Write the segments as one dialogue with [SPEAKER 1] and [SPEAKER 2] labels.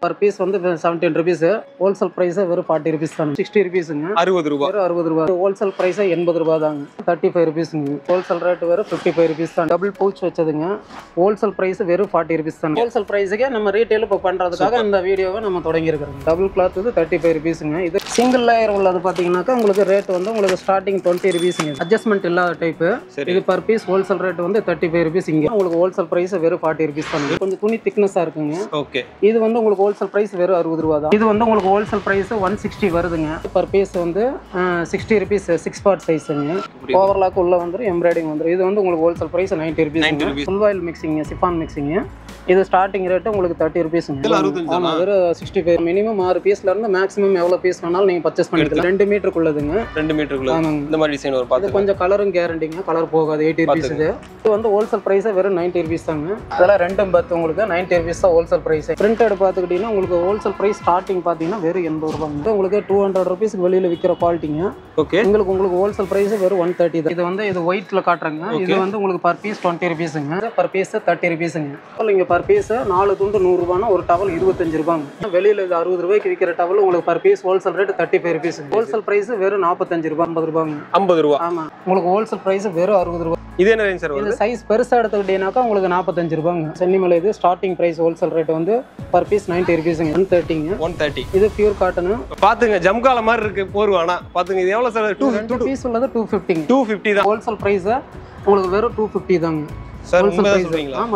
[SPEAKER 1] per piece வந்து 17 rupees. Wholesale price வெறும் 40 rupees தான். 60 rupeesங்க.
[SPEAKER 2] 60 ரூபாய்.
[SPEAKER 1] வெறும் 60 ரூபாய். Wholesale price 80 ரூபாய் தாங்க. 35 rupeesங்க. Wholesale rate வெறும் 55 rupees தான். Double pouch வச்சதுங்க. Wholesale price வெறும் 40 rupees தான். Wholesale priceக்கு நம்ம ரீட்டைல் இப்ப பண்றதுக்காக இந்த வீடியோவை நம்ம தொடங்கி இருக்கோம். Double cloth வந்து 35 rupeesங்க. இது single layer உள்ளது பாத்தீங்கன்னாக்க உங்களுக்கு ரேட் வந்து உங்களுக்கு ஸ்டார்டிங் 20 rupeesங்க. அட்ஜஸ்ட்மென்ட் இல்லாத டைப். இது per piece wholesale rate வந்து 35 rupees இங்க. உங்களுக்கு wholesale price வெறும் 40 rupees தான். கொஞ்சம் துணி thickness-ஆ இருக்குங்க.
[SPEAKER 2] ஓகே.
[SPEAKER 1] இது வந்து உங்களுக்கு ஹோல்சேல் பிரைஸ் வெறும் 60 ரூபாய் தான். இது வந்து உங்களுக்கு ஹோல்சேல் பிரைஸ் 160 வருதுங்க. பர் பீஸ் வந்து 60 rupees 6 part சைஸ்ங்க. ஓவர்லாக் உள்ள வந்துரும், எம்ப்ராய்டிங் வந்துரும். இது வந்து உங்களுக்கு wholesale price 90 rupees. Full oil mixing, chiffon mixing. இது ஸ்டார்டிங் ரேட் உங்களுக்கு 30 rupeesங்க. ஆமா, வெறும் 65. மினிமம் 6 பீஸ்ல இருந்து மேக்ஸிமம் எவ்வளவு பீஸ் வேணாலும் நீங்க பர்ச்சேஸ் பண்ணிக்கலாம். 2 மீட்டருக்குள்ளதுங்க.
[SPEAKER 2] 2 மீட்டருக்குள்ள இந்த மாதிரி டிசைன் வரும்.
[SPEAKER 1] இது கொஞ்சம் கலரும் கேரண்டிங்க. கலர் போகாது. 80 rupees. இது வந்து ஹோல்சேல் பிரைஸ் வெறும் 90 rupees தாங்க. அதெல்லாம் ரெண்டும் பார்த்து உங்களுக்கு 90 rupees தான் ஹோல்சேல் பிரைஸ். பிரிண்டட் பார்த்துக்கிட்டீங்கன்னா உங்களுக்கு ஹோல்சேல் பிரைஸ் ஸ்டார்டிங் பார்த்தீங்கன்னா வெறும் 80 ரூபாங்க. உங்களுக்கு 200 rupees வெளியில விற்கிற குவாலிட்டிங்க.
[SPEAKER 2] ஓகே.
[SPEAKER 1] உங்களுக்கு ஹோல்சேல் பிரைஸ் வெறும் 130 தான். இது வந்து இது ஒயிட்ல காட்டுறேங்க. இது வந்து உங்களுக்கு பர் பீஸ் 20 rupeesங்க. பர் பீஸ் 30 rupeesங்க. இங்க பர் பீஸ் 4 துண்டு 100 ரூபாய்னா ஒரு டவல் 25 ரூபாங்க. வெளியில இது 60 ரூபாய்க்கு விற்கிற டவல் உங்களுக்கு per piece wholesale rate 35 rupees. Wholesale price வெறும் 45 ரூபாய் 50 ரூபாங்க.
[SPEAKER 2] 50 ரூபாய்.
[SPEAKER 1] ஆமா, உங்களுக்கு ஹோல்சேல் பிரைஸ் வெறும் 60 ரூபாய்.
[SPEAKER 2] இது என்ன ரேஞ்ச் சார் வருது?
[SPEAKER 1] இது சைஸ் பெருசா எடுத்துக்கிட்டீங்கன்னாக்கா உங்களுக்கு 45 ரூபாங்க. சென்னிமலை இது ஸ்டார்டிங் பிரைஸ் ஹோல்சேல் ரேட் வந்து பர் பீஸ் 90 rupeesங்க. 130ங்க.
[SPEAKER 2] 130.
[SPEAKER 1] இது பியூர் காட்டன்.
[SPEAKER 2] பாத்துங்க ஜம்கால மாதிரி இருக்கு போர்வானா. பாத்துங்க இது எவ்வளவு சார்? 2
[SPEAKER 1] பீஸ் உள்ளது 250ங்க.
[SPEAKER 2] 250 தான்.
[SPEAKER 1] ஹோல்சேல் பிரைஸ் உங்களுக்கு வெறும் 250 தாங்க.
[SPEAKER 2] சார் உண்மையா சொல்றீங்களா?
[SPEAKER 1] ஆமா.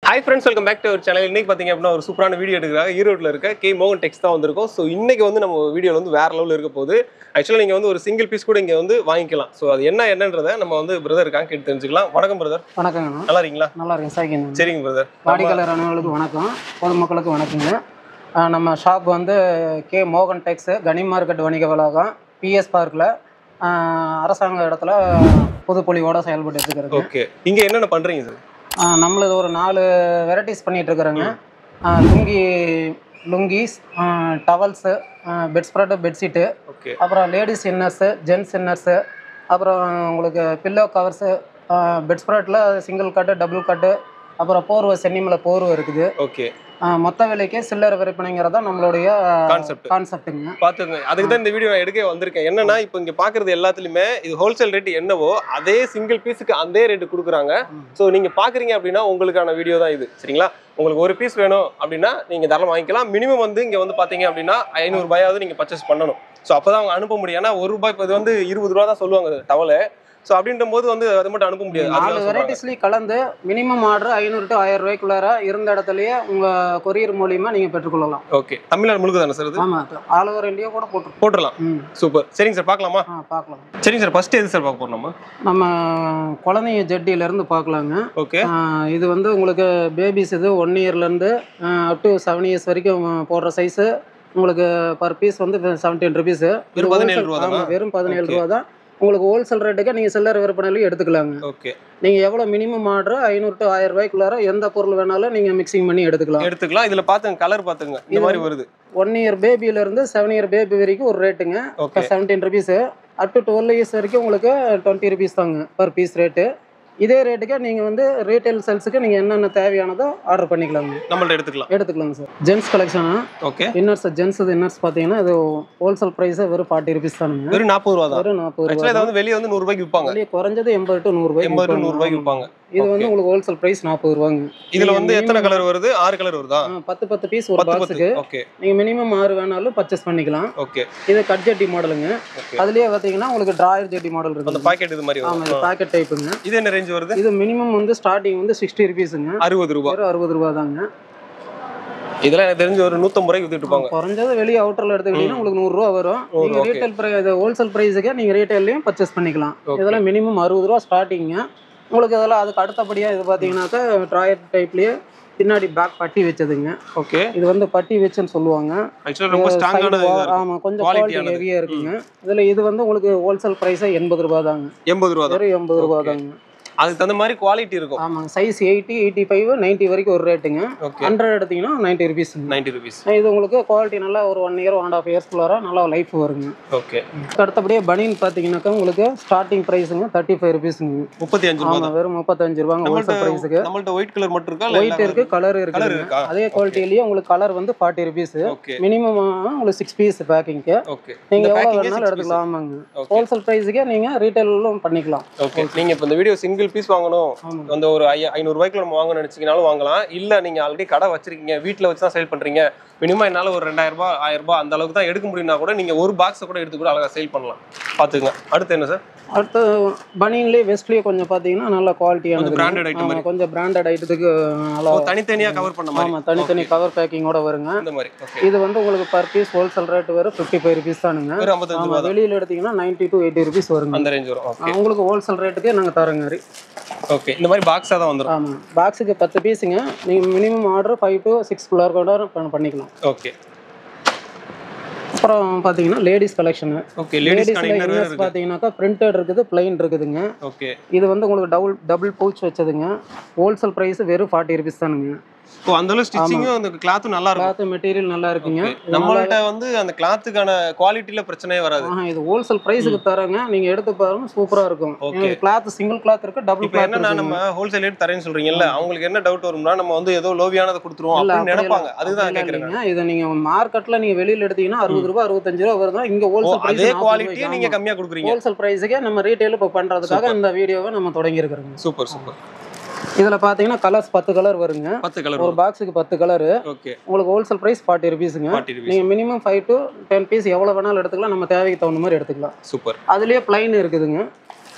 [SPEAKER 2] Hi friends, welcome back to our channel. இன்னைக்கு பார்த்தீங்க அப்படின்னா ஒரு சூப்பரான வீடியோ எடுக்கிறாங்க. ஈரோட்டில் இருக்க கே மோகன் டெக்ஸ் தான் வந்திருக்கும். ஸோ இன்னைக்கு வந்து நம்ம வீடியோவில் வந்து வேற லெவலில் இருக்க போது. ஆக்சுவலாக நீங்கள் வந்து ஒரு சிங்கிள் பீஸ் கூட இங்கே வந்து வாங்கிக்கலாம். ஸோ அது என்னன்றதை நம்ம வந்து பிரதர் இருக்காங்க கேட்டு தெரிஞ்சுக்கலாம். வணக்கம் பிரதர்.
[SPEAKER 1] வணக்கங்க.
[SPEAKER 2] நல்லா இருக்கீங்களா?
[SPEAKER 1] நல்லா இருக்கேன். சாய்ங்க.
[SPEAKER 2] சரிங்க பிரதர்.
[SPEAKER 1] வாடிக்கையாளர் அனைவர்களுக்கு வணக்கம், பொதுமக்களுக்கு வணக்கங்க. நம்ம ஷாப் வந்து கே மோகன் டெக்ஸ், கனி மார்க்கெட் வணிக வளாகம், பிஎஸ் பார்க்கில் அரசாங்க இடத்துல பொதுப்பொலிவோட செயல்பட்டு இருக்கிறது.
[SPEAKER 2] ஓகே. இங்கே என்னென்ன பண்ணுறீங்க சார்?
[SPEAKER 1] நம்மளது ஒரு 4 வெரைட்டிஸ் பண்ணிட்டு இருக்கிறோங்க. Lungis, towels, bedspread, bedsheet,
[SPEAKER 2] okay,
[SPEAKER 1] அப்புறம் லேடிஸ் இன்னர்ஸு, ஜென்ட்ஸ் இன்னர்ஸு, அப்புறம் உங்களுக்கு பில்லோ கவர்ஸு, பெட் ஸ்ப்ரெட்டில் சிங்கிள் கட்டு, டபுள் கட்டு, அப்புறம் போர்வை, சென்னிமலை போர்வை இருக்குது.
[SPEAKER 2] ஓகே.
[SPEAKER 1] மொத்த விலைக்கு சில்லறை விற்பனைங்கிறதா நம்மளுடைய கான்செப்ட்டுங்க.
[SPEAKER 2] பார்த்துங்க, அதுக்கு தான் இந்த வீடியோ நான் எடுக்க வந்திருக்கேன். என்னன்னா இப்போ இங்கே பார்க்குறது எல்லாத்துலேயுமே இது ஹோல்சேல் ரேட் என்னவோ அதே சிங்கிள் பீஸுக்கு அதே ரேட்டு கொடுக்குறாங்க. ஸோ நீங்கள் பார்க்குறீங்க அப்படின்னா உங்களுக்கான வீடியோ தான் இது. சரிங்களா? உங்களுக்கு ஒரு பீஸ் வேணும் அப்படின்னா நீங்கள் தாராளமாக வாங்கிக்கலாம். மினிமம் வந்து இங்கே வந்து பார்த்தீங்க அப்படின்னா 500 ரூபாயாவது நீங்கள் பர்ச்சேஸ் பண்ணணும். ஸோ அப்போ தான் அவங்க அனுப்ப முடியும். ஏன்னா 1 ரூபாய் இப்போ இது வந்து 20 ரூபா தான் சொல்லுவாங்க டவலு. ஸோ அப்படின்ற போது வந்து அதை மட்டும் அனுப்ப முடியாது.
[SPEAKER 1] 4 வெரைட்டிஸ்லேயும் கலந்து மினிமம் ஆர்டர் 500 to 1000 ரூபாய்க்குள்ளார இருந்த இடத்துலயே உங்கள் கொரியர் மூலியமாக நீங்கள் பெற்றுக்கொள்ளலாம்.
[SPEAKER 2] ஓகே. தமிழ்நாடு முழுக்க தானே சார் இது?
[SPEAKER 1] ஆமாம், ஆல் ஓவர் இந்தியா கூட
[SPEAKER 2] போட்டுடலாம். சூப்பர். சரிங்க சார், பார்க்கலாமா?
[SPEAKER 1] பார்க்கலாம்.
[SPEAKER 2] சரிங்க சார், ஃபர்ஸ்ட் எது சார் பார்க்க போகிறோம்?
[SPEAKER 1] நம்ம குழந்தைங்க ஜட்டியிலேருந்து பார்க்கலாங்க.
[SPEAKER 2] ஓகே.
[SPEAKER 1] இது வந்து உங்களுக்கு பேபிஸ் இது 1 இயர்லேருந்து அப் டு 7 இயர்ஸ் வரைக்கும் போடுற சைஸு. உங்களுக்கு பர் பீஸ் வந்து 17 rupees.
[SPEAKER 2] வெறும் 17 ரூபா தான்.
[SPEAKER 1] வெறும் 17 ரூபா தான். உங்களுக்கு ஹோல்சேல் ரேட்டுக்கு நீங்கள் சில்லறை விற்பனையிலையும் எடுத்துக்கலாங்க.
[SPEAKER 2] ஓகே.
[SPEAKER 1] நீங்கள் எவ்வளோ மினிமம் ஆர்டர் 500 to 1000 ரூபாய்க்குள்ளார எந்த பொருள் வேணாலும் நீங்கள் மிக்சிங் பண்ணி எடுத்துக்கலாம்.
[SPEAKER 2] இதில் பார்த்துங்க, கலர் பார்த்துங்க, இந்த மாதிரி வருது.
[SPEAKER 1] 1 இயர் பேபியிலேருந்து 7 இயர் பேபி வரைக்கும் ஒரு ரேட்டுங்க. 17 rupees. அப் டு 12 இயர்ஸ் வரைக்கும் உங்களுக்கு 20 rupees தாங்க பர் பீஸ் ரேட்டு. இதே ரேட்டுக்கு நீங்கள் வந்து ரீட்டைல் சேல்ஸுக்கு நீங்கள் என்னென்ன தேவையானதோ ஆர்டர் பண்ணிக்கலாங்க.
[SPEAKER 2] நம்மள்ட்ட எடுத்துக்கலாங்க
[SPEAKER 1] சார். ஜென்ஸ் கலெக்ஷனா?
[SPEAKER 2] ஓகே.
[SPEAKER 1] இன்னர்ஸ், ஜென்ஸ் இன்னர்ஸ் பார்த்தீங்கன்னா இது ஹோல்சேல் ப்ரைஸ் வெறும் 40 rupees தானுங்க.
[SPEAKER 2] வெறும் 40 ரூபா தான்.
[SPEAKER 1] வெறும் 40 ரூபா.
[SPEAKER 2] இதை வந்து வெளியே வந்து 100 ரூபாய்க்கு விற்பாங்க.
[SPEAKER 1] வெளியே குறைஞ்சது 80 to 100 ரூபாய்க்கு.
[SPEAKER 2] 80 to 100 ரூபாய்க்கு விற்பாங்க.
[SPEAKER 1] இது வந்து உங்களுக்கு ஹோல்சேல் பிரைஸ் 40 ரூபாங்க.
[SPEAKER 2] இதுல வந்து எத்தனை கலர் வருது? 6 கலர் வருதா?
[SPEAKER 1] 10 பீஸ் ஒரு பாக்ஸுக்கு.
[SPEAKER 2] ஓகே.
[SPEAKER 1] நீங்க மினிமம் 6 வேணாலும் பர்ச்சேஸ் பண்ணிக்கலாம்.
[SPEAKER 2] ஓகே.
[SPEAKER 1] இது கட் ஜட்டி மாடலுங்க. அதுலயே பாத்தீங்கன்னா உங்களுக்கு டிராயர் ஜட்டி மாடல் இருக்கு.
[SPEAKER 2] அந்த பாக்கெட் இது மாதிரி.
[SPEAKER 1] ஆமா, இது பாக்கெட் டைப்புங்க.
[SPEAKER 2] இது என்ன ரேஞ்ச் வருது?
[SPEAKER 1] இது மினிமம் வந்து ஸ்டார்டிங் வந்து 60 rupeesங்க.
[SPEAKER 2] 60 ரூபாய்.
[SPEAKER 1] வெறும் 60 ரூபாய் தாங்க.
[SPEAKER 2] இதெல்லாம் எனக்கு தெரிஞ்ச ஒரு 150 ரூபாய்க்கு வித்துட்டு இருப்பாங்க.
[SPEAKER 1] குறைஞ்சது வெளிய அவுட்டர்ல எடுத்துக்கிட்டீங்கன்னா உங்களுக்கு 100 ரூபாய் வரும். நீங்க ரீட்டைல் பிரைஸ் ஹோல்சேல் பிரைஸ்க்கு நீங்க ரீட்டைல்லயும் பர்ச்சேஸ் பண்ணிக்கலாம். இதெல்லாம் மினிமம் 60 ரூபாய் ஸ்டார்டிங்க. உங்களுக்கு இதெல்லாம் அதுக்கு அடுத்தபடியா இது பாத்தீங்கன்னாக்கா டிராயர் டைப்லயே பின்னாடி பேக் பட்டி வச்சதுங்க. ஓகே. இது வந்து பட்டி வச்சுன்னு சொல்லுவாங்க.
[SPEAKER 2] ஆக்சுவலா ரொம்ப ஸ்ட்ராங்கான இது.
[SPEAKER 1] ஆமா, கொஞ்சம் குவாலிட்டி ஹெவியா இருக்குங்க. இதுல இது வந்து உங்களுக்கு ஹோல்சேல் பிரைஸ் 80 ரூபாய் தாங்க.
[SPEAKER 2] 80 ரூபாய் தான்.
[SPEAKER 1] வெறும் 80 ரூபாய் தாங்க.
[SPEAKER 2] அதுக்கு தகுந்த மாதிரி குவாலிட்டி இருக்கும்.
[SPEAKER 1] ஆமாங்க, சைஸ் 80, 85, 90 வரைக்கும் ஒரு ரேட்டுங்க. 100 எடுத்தீங்கன்னா 90 ருபீஸ்.
[SPEAKER 2] 90 rupees.
[SPEAKER 1] இது உங்களுக்கு குவாலிட்டி நல்லா ஒரு 1 இயர் 1.5 இயர்ஸ்க்குள்ளார நல்லா லைஃப் வருங்க.
[SPEAKER 2] ஓகே.
[SPEAKER 1] அடுத்தபடியே பனியன் பார்த்தீங்கன்னாக்கா உங்களுக்கு ஸ்டார்டிங் ப்ரைஸுங்க 35 ருபீஸுங்க.
[SPEAKER 2] 35 ரூபாய்.
[SPEAKER 1] ஆமாம், வெறும் 35 ரூபாங்க ஹோல்சேல் ப்ரைஸுக்கு.
[SPEAKER 2] நம்மள்ட்ட ஒயிட் கலர் மட்டும் இருக்கா?
[SPEAKER 1] ஒயிட் இருக்கு, கலர் இருக்கு. அதே குவாலிட்டிலேயே உங்களுக்கு கலர் வந்து 40 ருபீஸ். மினிமம் உங்களுக்கு 6 பீஸ் பேக்கிங்க்கு. நீங்க எவ்வளவு வேணாலும் எடுத்துக்கலாம். ஆமாங்க, ஹோல்சேல் பிரைஸ்க்கே நீங்க ரீட்டைலும் பண்ணிக்கலாம்.
[SPEAKER 2] ஓகே. நீங்க இப்ப இந்த வீடியோ சிங்கிள் பீஸ் வாங்கணும், அந்த ஒரு 500 ரூபாய்க்கு நம்ம வாங்கணும்னு நினைச்சீங்கனாலும் வாங்கலாம். இல்ல நீங்க ஆல்ரெடி கடை வச்சிருக்கீங்க, வீட்ல வச்சு தான் சேல் பண்றீங்க, மினிமம் என்னால ஒரு 2000 ரூபாய் 1000 ரூபாய் அந்த அளவுக்கு தான் எடுக்க முடியும்னா கூட நீங்க ஒரு பாக்ஸை கூட எடுத்து கூட அழகா சேல் பண்ணலாம். பாத்துங்க. அடுத்து என்ன சார்?
[SPEAKER 1] அடுத்து பனியன்லேயே வெஸ்ட்லேயே கொஞ்சம் பார்த்தீங்கன்னா நல்ல குவாலிட்டியான
[SPEAKER 2] பிராண்டட் ஐட்டம்,
[SPEAKER 1] கொஞ்சம் பிராண்டட் ஐட்டத்துக்கு நல்லா
[SPEAKER 2] தனித்தனியாக கவர் பண்ண மாதிரி.
[SPEAKER 1] ஆமாம், தனித்தனி கவர் பேக்கிங்கோட வருங்க
[SPEAKER 2] இந்த மாதிரி.
[SPEAKER 1] இது வந்து உங்களுக்கு பர் பீஸ் ஹோல்சேல் ரேட் வரும் 55 ருபீஸ் தானுங்க. வெளியில் எடுத்தீங்கன்னா 90 to 80 ருபீஸ் வருங்க.
[SPEAKER 2] அந்த ரேஞ்ச் வரும்.
[SPEAKER 1] உங்களுக்கு ஹோல்சேல் ரேட்டுக்கே நாங்கள் தரோங்க.
[SPEAKER 2] ஓகே. இந்த மாதிரி பாக்ஸாக தான் வந்துடும்.
[SPEAKER 1] ஆமாம், பாக்ஸுக்கு 10 பீஸுங்க. நீங்கள் மினிமம் ஆர்டர் 5 to 6 குள்ளார கூட பண்ணிக்கலாம்.
[SPEAKER 2] ஓகே.
[SPEAKER 1] அப்புறம் பார்த்தீங்கன்னா லேடிஸ் கலெக்ஷனு.
[SPEAKER 2] ஓகே. லேடிஸ்
[SPEAKER 1] பார்த்தீங்கன்னாக்கா பிரிண்டட் இருக்குது, பிளைன் இருக்குதுங்க.
[SPEAKER 2] ஓகே.
[SPEAKER 1] இது வந்து உங்களுக்கு டபுள் பவுச் வச்சதுங்க. ஹோல்சேல் ப்ரைஸ் வெறும் 40 ருபீஸ் தானுங்க.
[SPEAKER 2] ஓ, அந்த அளவு ஸ்டிச்சிங்கும் அந்த கிளாத்தும் நல்லா இருக்கும்.
[SPEAKER 1] கிளாத் மெட்டீரியல் நல்லா இருக்குங்க.
[SPEAKER 2] நம்மள்ட்ட வந்து அந்த கிளாத்துக்கான குவாலிட்டில பிரச்சனையே வராது.
[SPEAKER 1] இது ஹோல்சேல் பிரைஸ்க்கு தரங்க. நீங்க எடுத்து பாருங்க, சூப்பரா இருக்கும். கிளாத் சிங்கிள் கிளாத் இருக்கு, டபுள் கிளாத்
[SPEAKER 2] இருக்கு. என்ன நம்ம ஹோல்சேல் ரேட் தரேன்னு சொல்றீங்கல்ல, அவங்களுக்கு என்ன டவுட் வரும்னா நம்ம வந்து ஏதோ லோவியானதை கொடுத்துருவோம் அப்படின்னு நினைப்பாங்க. அதுதான் கேக்குறேன்.
[SPEAKER 1] இத நீங்க மார்க்கெட்ல நீங்க வெளியில எடுத்தீங்கன்னா 60 ரூபாய் 65 ரூபாய் வருது. இங்க ஹோல்சேல் பிரைஸ்
[SPEAKER 2] அதே குவாலிட்டியை நீங்க கம்மியா கொடுக்குறீங்க.
[SPEAKER 1] ஹோல்சேல் பிரைஸ்க்கே நம்ம ரீட்டைல் இப்ப பண்றதுக்காக இந்த வீடியோவை நம்ம தொடங்கி இருக்கிறோம்.
[SPEAKER 2] Super super.
[SPEAKER 1] இதுல பாத்தீங்கன்னா கலர்ஸ் 10 கலர் வருங்க.
[SPEAKER 2] 10 கலர்,
[SPEAKER 1] ஒரு பாக்ஸுக்கு 10 கலர்.
[SPEAKER 2] ஓகே.
[SPEAKER 1] உங்களுக்கு ஹோல்சேல் பிரைஸ் 40 ருபீஸ்ங்க. நீங்க மினிமம் 5 to 10 பீஸ் எவ்வளவு வேணாலும் எடுத்துக்கலாம். நம்ம தேவைக்கு தகுந்த மாதிரி எடுத்துக்கலாம்.
[SPEAKER 2] சூப்பர்.
[SPEAKER 1] அதுலயே பிளைன் இருக்குதுங்க.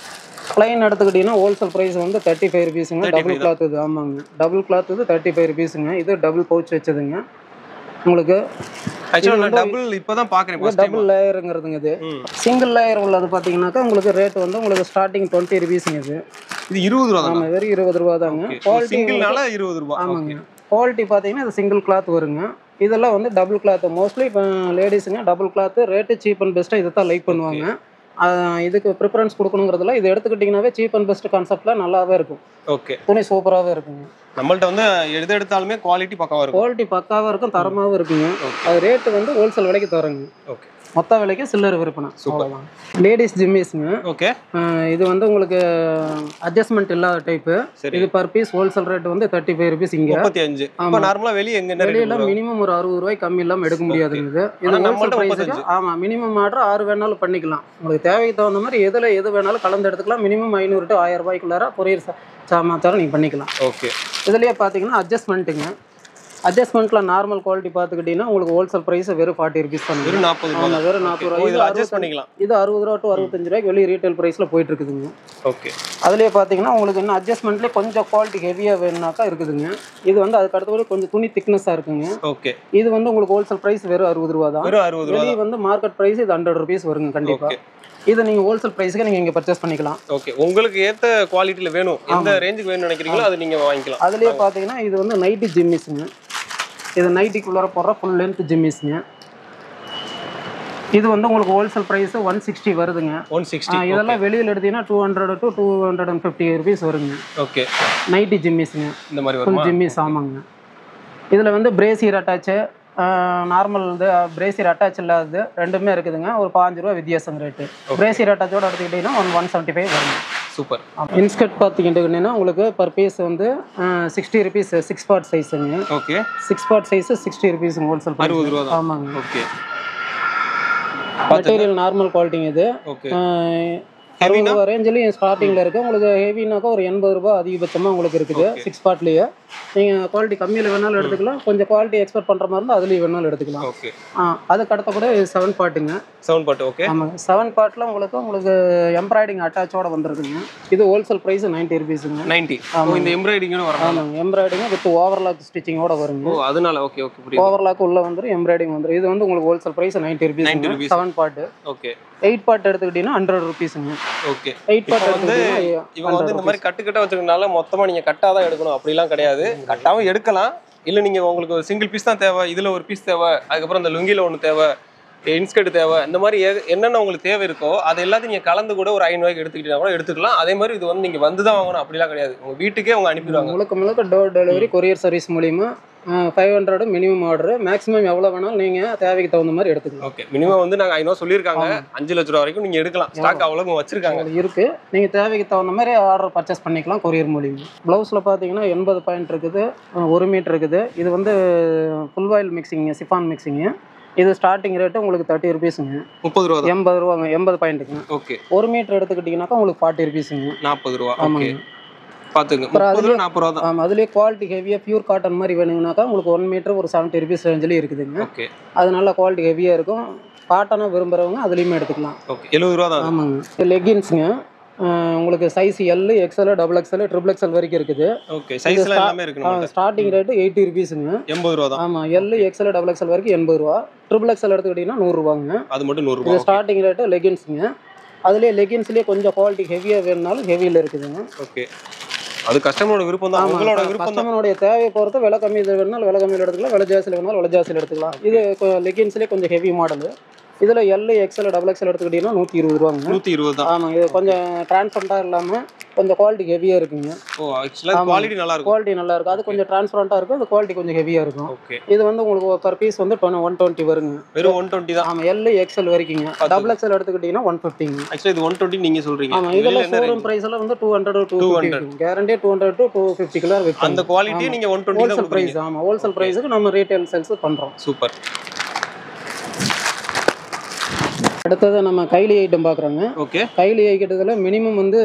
[SPEAKER 1] பிளைன் எடுத்துக்கிட்டீங்கன்னா ஹோல்சேல் பிரைஸ் வந்து 35 ருபீஸ்ங்க. டபுள் கிளாத் இது. ஆமாங்க, டபுள் கிளாத் இது 35 ருபீஸ்ங்க. இது டபுள் பவுச் வச்சதுங்க. உங்களுக்கு
[SPEAKER 2] ஆக்சுவலா டபுள் இப்போதான் பாக்குறேன்.
[SPEAKER 1] டபுள் லேயர்ங்கிறதுங்க. இது சிங்கிள் லேயர் உள்ளது பாத்தீங்கன்னாக்கா உங்களுக்கு ரேட் வந்து உங்களுக்கு ஸ்டார்டிங் 20 ருபீஸ்ங்க. இது
[SPEAKER 2] 20 ரூபாய்.
[SPEAKER 1] ஆமா, வெறும் 20 ரூபாய் தாங்க. குவாலிட்டி
[SPEAKER 2] சிங்கிள்னால 20 ரூபாய்.
[SPEAKER 1] ஆமாங்க. குவாலிட்டி பாத்தீங்கன்னா இது சிங்கிள் கிளாத் வருங்க. இதெல்லாம் வந்து டபுள் கிளாத். மோஸ்ட்லி இப்போ லேடிஸுங்க double cloth rate cheap and பெஸ்ட்டாக இதை தான் லைக் பண்ணுவாங்க. இதுக்கு ப்ரிஃபரன்ஸ் கொடுக்கணுங்கிறதுல இது எடுத்துக்கிட்டிங்கனாவே சீப் அண்ட் பெஸ்ட் கான்செப்ட்ல நல்லாவே இருக்கும்.
[SPEAKER 2] ஓகே.
[SPEAKER 1] துணி சூப்பராகவே இருக்குங்க.
[SPEAKER 2] நம்மள்ட்ட வந்து எது எடுத்தாலுமே குவாலிட்டி பக்காவாக இருக்கும்.
[SPEAKER 1] குவாலிட்டி பக்காவாக இருக்கும், தரமாகவும் இருக்குங்க. அது ரேட்டு வந்து ஹோல்சேல் விலைக்கு தரங்க.
[SPEAKER 2] ஓகே.
[SPEAKER 1] மொத்த விலைக்கு சில்லர் விற்பனை. அவ்வளோதான். லேடிஸ் ஜிம்மிஸ்ங்க.
[SPEAKER 2] ஓகே.
[SPEAKER 1] இது வந்து உங்களுக்கு அட்ஜஸ்ட்மெண்ட் இல்லாத டைப்பு. இது பர் பீஸ் ஹோல்சேல் ரேட் வந்து 35 ருபீஸ். இங்கே
[SPEAKER 2] 35. இப்போ நார்மலாக
[SPEAKER 1] வெளியில மினிமம் ஒரு 60 ரூபாய் கம்மி இல்லாமல் எடுக்க முடியாதுங்க. இது ஹோல்சேல் பிரைஸுக்கு. ஆமாம், மினிமம் ஆர்டர் 6 வேணாலும் பண்ணிக்கலாம். உங்களுக்கு தேவைக்கு தகுந்த மாதிரி எது வேணாலும் கலந்து எடுத்துக்கலாம். மினிமம் 500 to 1000 ரூபாய்க்குள்ளார கொரியர் சாமாச்சாரம் நீங்கள் பண்ணிக்கலாம்.
[SPEAKER 2] ஓகே.
[SPEAKER 1] இதுலேயே பார்த்தீங்கன்னா அட்ஜஸ்ட்மெண்ட்டுங்க. அட்ஜஸ்ட்மெண்ட்ல நார்மல் குவாலிட்டி பார்த்துக்கிட்டீங்கன்னா உங்களுக்கு ஹோல்சேல் பிரைஸ் வெறும் 40 ருபீஸ் தான்.
[SPEAKER 2] வெறும் 40 ரூபாய்.
[SPEAKER 1] வெறும் 40 ரூபாய்.
[SPEAKER 2] இதில் அட்ஜஸ்ட் பண்ணிக்கலாம்.
[SPEAKER 1] இது 60 ரூபா to 65 ரூபாய்க்கு வெளியே ரீட்டைல் பிரைஸ்ல போயிட்டு இருக்குதுங்க.
[SPEAKER 2] ஓகே.
[SPEAKER 1] அதுலேயே பார்த்தீங்கன்னா உங்களுக்கு இன்னும் அட்ஜஸ்ட்மெண்ட்லேயே கொஞ்சம் குவாலிட்டி ஹெவியாக வேணும்னாக்கா இருக்குதுங்க. இது வந்து அதுக்கு அடுத்தபடி கொஞ்சம் துணி திக்னஸாக இருக்குங்க.
[SPEAKER 2] ஓகே.
[SPEAKER 1] இது வந்து உங்களுக்கு ஹோல்சேல் பிரைஸ் வெறும் 60 ரூபா தான்.
[SPEAKER 2] வெறும் 60 ரூபா.
[SPEAKER 1] வெளியே வந்து மார்க்கெட் பிரைஸ் இது 100 ருபீஸ் வருங்க கண்டிப்பாக. இதை நீங்கள் ஹோல்சேல் ப்ரைஸுக்கு நீங்கள் இங்கே பர்ச்சேஸ் பண்ணிக்கலாம்.
[SPEAKER 2] ஓகே. உங்களுக்கு ஏற்ற குவாலிட்டியில் வேணும், எந்த ரேஞ்சுக்கு வேணும்னு நினைக்கிறீங்களோ அது நீங்கள் வாங்கிக்கலாம்.
[SPEAKER 1] அதுலேயே பார்த்தீங்கன்னா இது வந்து நைட்டி ஜிம்மிஸுங்க. இது நைட்டிக்குள்ளார போடுற ஃபுல் லென்த் ஜிம்மிஸுங்க. இது வந்து உங்களுக்கு ஹோல்சேல் ப்ரைஸ் 160 வருதுங்க.
[SPEAKER 2] 160.
[SPEAKER 1] இதெல்லாம் வெளியில் எடுத்தீங்கன்னா 200 to 250 ருபீஸ் வருங்க.
[SPEAKER 2] ஓகே.
[SPEAKER 1] நைட்டி ஜிம்மிஸுங்க.
[SPEAKER 2] இந்த மாதிரி
[SPEAKER 1] ஃபுல் ஜிம்மிஸ். ஆமாங்க. இதில் வந்து பிரேசியர் அட்டாச்சு, நார்மல் இது பிரேசியர் அட்டாச் இல்லாதது ரெண்டுமே இருக்குதுங்க. ஒரு 5 ரூபா வித்தியாசம் ரேட்டு. பிரேசியர் அட்டாச்சோட எடுத்துக்கிட்டிங்கன்னா 175 வருங்க.
[SPEAKER 2] சூப்பர்.
[SPEAKER 1] இன்ஸ்கர்ட் பார்த்துக்கிட்டிங்கன்னா உங்களுக்கு பர் பீஸ் வந்து 60 ருபீஸ். 6 பார்ட் சைஸுங்க.
[SPEAKER 2] ஓகே.
[SPEAKER 1] 6 பார்ட் சைஸ் 60 ருபீஸுங்க ஹோல்சேல்.
[SPEAKER 2] 60 ரூபா.
[SPEAKER 1] ஆமாங்க.
[SPEAKER 2] ஓகே.
[SPEAKER 1] மெட்டீரியல் நார்மல் குவாலிட்டிங்க இது.
[SPEAKER 2] ஓகே.
[SPEAKER 1] 60 ரூபா ரேஞ்சிலையும் ஸ்டார்டிங்கில் இருக்குது. உங்களுக்கு ஹெவினாக்கா ஒரு 80 ரூபா அதிகபட்சமாக உங்களுக்கு இருக்குது 6 பார்ட்லேயே. நீங்கள் குவாலிட்டி கம்மியில் வேணாலும் எடுத்துக்கலாம், கொஞ்சம் குவாலிட்டி எக்ஸ்பெக்ட் பண்ணுற மாதிரி இருந்தால் அதுலேயும் வேணாலும் எடுத்துக்கலாம்.
[SPEAKER 2] ஓகே.
[SPEAKER 1] அதுக்கு அடுத்த கூட 7 பார்ட்டுங்க.
[SPEAKER 2] 7 பார்ட். ஓகே.
[SPEAKER 1] ஆமாங்க. 7 பார்ட்டில் உங்களுக்கு எம்ப்ராய்டிங் அட்டாச்சோட வந்துருக்குங்க. இது ஹோல்சேல் ப்ரைஸ் 90 ருபீஸுங்க.
[SPEAKER 2] 90. இந்த எம்ப்ராய்டிங்கும் வரும்.
[SPEAKER 1] ஆமாங்க, எம்ப்ராய்டிங் வித் ஓவர்லாக் ஸ்டிச்சிங்கோட வருங்க.
[SPEAKER 2] ஓ, அதனால. ஓகே ஓகே, புரியுது.
[SPEAKER 1] ஓவர்லாக் உள்ள வந்துரும், எம்ப்ராய்டிங் வந்துரும். இது வந்து உங்களுக்கு wholesale price 90 rupees. 7 part.
[SPEAKER 2] Okay.
[SPEAKER 1] 8 part எடுத்துக்கிட்டீங்கன்னா 100 ருபீஸுங்க.
[SPEAKER 2] ஓகே.
[SPEAKER 1] 8 பார்ட் வந்து
[SPEAKER 2] இவங்க வந்து இந்த மாதிரி கட்டு வச்சிருக்கனால மொத்தமா நீங்க கட்டாதான் எடுக்கணும் அப்படிலாம் கிடையாது. கட்டாவும் எடுக்கலாம். இல்ல நீங்க உங்களுக்கு ஒரு சிங்கிள் பீஸ் தான் தேவை, இதுல ஒரு பீஸ் தேவை, அதுக்கப்புறம் இந்த லுங்கில ஒன்று தேவை, இன்ஸ்கர்ட் தேவை, இந்த மாதிரி என்னென்ன உங்களுக்கு தேவை இருக்கோ அது எல்லாத்தையும் நீங்க கலந்து கூட ஒரு 500 ரூபாய்க்கு எடுத்துக்கிட்டீங்கன்னா கூட எடுத்துக்கலாம். அதே மாதிரி இது வந்து நீங்க வந்து தான் வாங்கணும் அப்படிலாம் கிடையாது, உங்க வீட்டுக்கே அவங்க அனுப்பிடுவாங்க.
[SPEAKER 1] முழுக்க டோர் டெலிவரி கொரியர் சர்வீஸ் மூலியமா 500 மினிமம் ஆர்டர், மேக்ஸிமம் எவ்வளவு வேணாலும் நீங்க தேவைக்கு தகுந்த மாதிரி எடுத்துக்கலாம்.
[SPEAKER 2] ஓகே, மினிமம் வந்து நாங்க 500 சொல்லியிருக்காங்க, 5 லட்சம் ரூபா வரைக்கும் நீங்க எடுக்கலாம். ஸ்டாக் அவ்வளவு வச்சிருக்காங்க
[SPEAKER 1] இருக்கு, நீங்க தேவைக்கு தகுந்த மாதிரி ஆர்டர் பர்ச்சேஸ் பண்ணிக்கலாம் கொரியர் மூலியமா. பிளவுஸ்ல பாத்தீங்கன்னா 80 பாயிண்ட் இருக்குது, 1 மீட்டர் இருக்குது. இது வந்து full oil mixing, chiffon mixing. இது ஸ்டார்டிங் ரேட்டு உங்களுக்கு 30 ருபீஸுங்க.
[SPEAKER 2] 30 ரூபா,
[SPEAKER 1] 80 ரூபாங்க, 80 பாயிண்ட்டுங்க.
[SPEAKER 2] ஓகே.
[SPEAKER 1] 1 மீட்டர் எடுத்துக்கிட்டீங்கன்னாக்கா உங்களுக்கு 40 ருபீஸுங்க.
[SPEAKER 2] 40 ரூபா.
[SPEAKER 1] ஆமாங்க,
[SPEAKER 2] பாத்துங்க. 30 ரூபா 40 ரூபா தான்.
[SPEAKER 1] ஆமா, அதுலயே குவாலிட்டி ஹெவியா பியூர் காட்டன் மாதிரி வேணுங்கனாக்கா உங்களுக்கு 1 மீட்டர் ஒரு 70 ருபீஸ் ரேஞ்சிலே இருக்குதுங்க.
[SPEAKER 2] ஓகே,
[SPEAKER 1] அது நல்ல குவாலிட்டி ஹெவியா இருக்கும். காட்டனா விரும்புறவங்க அதுலயுமே எடுத்துக்கலாம்.
[SPEAKER 2] ஓகே. 70 ரூபா தான்.
[SPEAKER 1] ஆமாங்க. லெகின்ஸ்ங்க உங்களுக்கு size L, XL, double XL, triple XL வரைக்கும் இருக்குது.
[SPEAKER 2] ஓகே, சைஸ்ல எல்லாமே இருக்கு.
[SPEAKER 1] Starting rate 80 ருபீஸுங்க.
[SPEAKER 2] 80 ரூபா தான்.
[SPEAKER 1] ஆமா, எல், எக்ஸ்எல், டபுள் எக்ஸ்எல் வரைக்கும் 80 ரூபா. ட்ரிபிள் எக்ஸ்எல் எடுத்துக்கிட்டீங்கன்னா 100 ரூபாங்க.
[SPEAKER 2] அது மட்டும் 100 ரூபா.
[SPEAKER 1] இது ஸ்டார்டிங் ரேட் லெகின்ஸ்ங்க. அதுலயே லெகின்ஸ்லயே கொஞ்சம் குவாலிட்டி ஹெவியா வேணும்னாலும் ஹெவியில இருக்குதுங்க.
[SPEAKER 2] ஓகே, அது கஸ்டமரோட விருப்பம் தான், உங்களோட விருப்பம் தான்.
[SPEAKER 1] கஸ்டமரோட தேவையை பொறுத்து விலை கம்மி வேணும்னாலும் விலை கம்மியில் எடுத்துக்கலாம், விலை ஜாஸ்தியில் வேணாலும் விலை ஜாஸ்தியில் எடுத்துக்கலாம். இது லெகின்ஸ்லேயே கொஞ்சம் ஹெவி மாடல். இதில் எல், எக்ஸ்எல், டபுள் எக்ஸ்எல் எடுத்துக்கிட்டீங்கன்னா 120 ரூபாங்க.
[SPEAKER 2] 120 தான்.
[SPEAKER 1] ஆமாங்க, இது கொஞ்சம் டிரான்ஸ்பரண்டாக இல்லாமல் கொஞ்சம் குவாலிட்டி ஹெவியாக இருக்குங்க.
[SPEAKER 2] ஓ, ஆக்சுவலாக குவாலிட்டி நல்லா இருக்கும்.
[SPEAKER 1] குவாலிட்டி நல்லா இருக்கும். அது கொஞ்சம் டிரான்ஸ்பரண்டாக இருக்கும், அது குவாலிட்டி கொஞ்சம் ஹெவியாக இருக்கும்.
[SPEAKER 2] ஓகே,
[SPEAKER 1] இது வந்து உங்களுக்கு பர் பீஸ் வந்து 120 வருங்க.
[SPEAKER 2] வெறும் 120 தான்.
[SPEAKER 1] ஆமாம், எல், எக்ஸ்எல் வரைக்குங்க. டபுள் எக்ஸ்எல் எடுத்துக்கிட்டீங்கன்னா 150ங்க.
[SPEAKER 2] ஆக்சுவலாக இது 120 நீங்கள் சொல்கிறீங்க.
[SPEAKER 1] ஆமாம், இதெல்லாம் ஷோரூம் ப்ரைஸ் எல்லாம் வந்து 200 to 250 கேரண்டியே 200 to 250 கிலோ விற்கும்.
[SPEAKER 2] அந்த குவாலிட்டியை நீங்கள் 120
[SPEAKER 1] ஹோல்சேல் ப்ரைஸ். ஆமாம், ஹோல்சேல் ப்ரைஸுக்கு நம்ம ரீட்டைல் சேல்ஸ் பண்ணுறோம்.
[SPEAKER 2] சூப்பர்.
[SPEAKER 1] அடுத்தது நம்ம கைலி ஐட்டம் பார்க்குறோங்க.
[SPEAKER 2] ஓகே,
[SPEAKER 1] கைலி ஐட்டத்தில் மினிமம் வந்து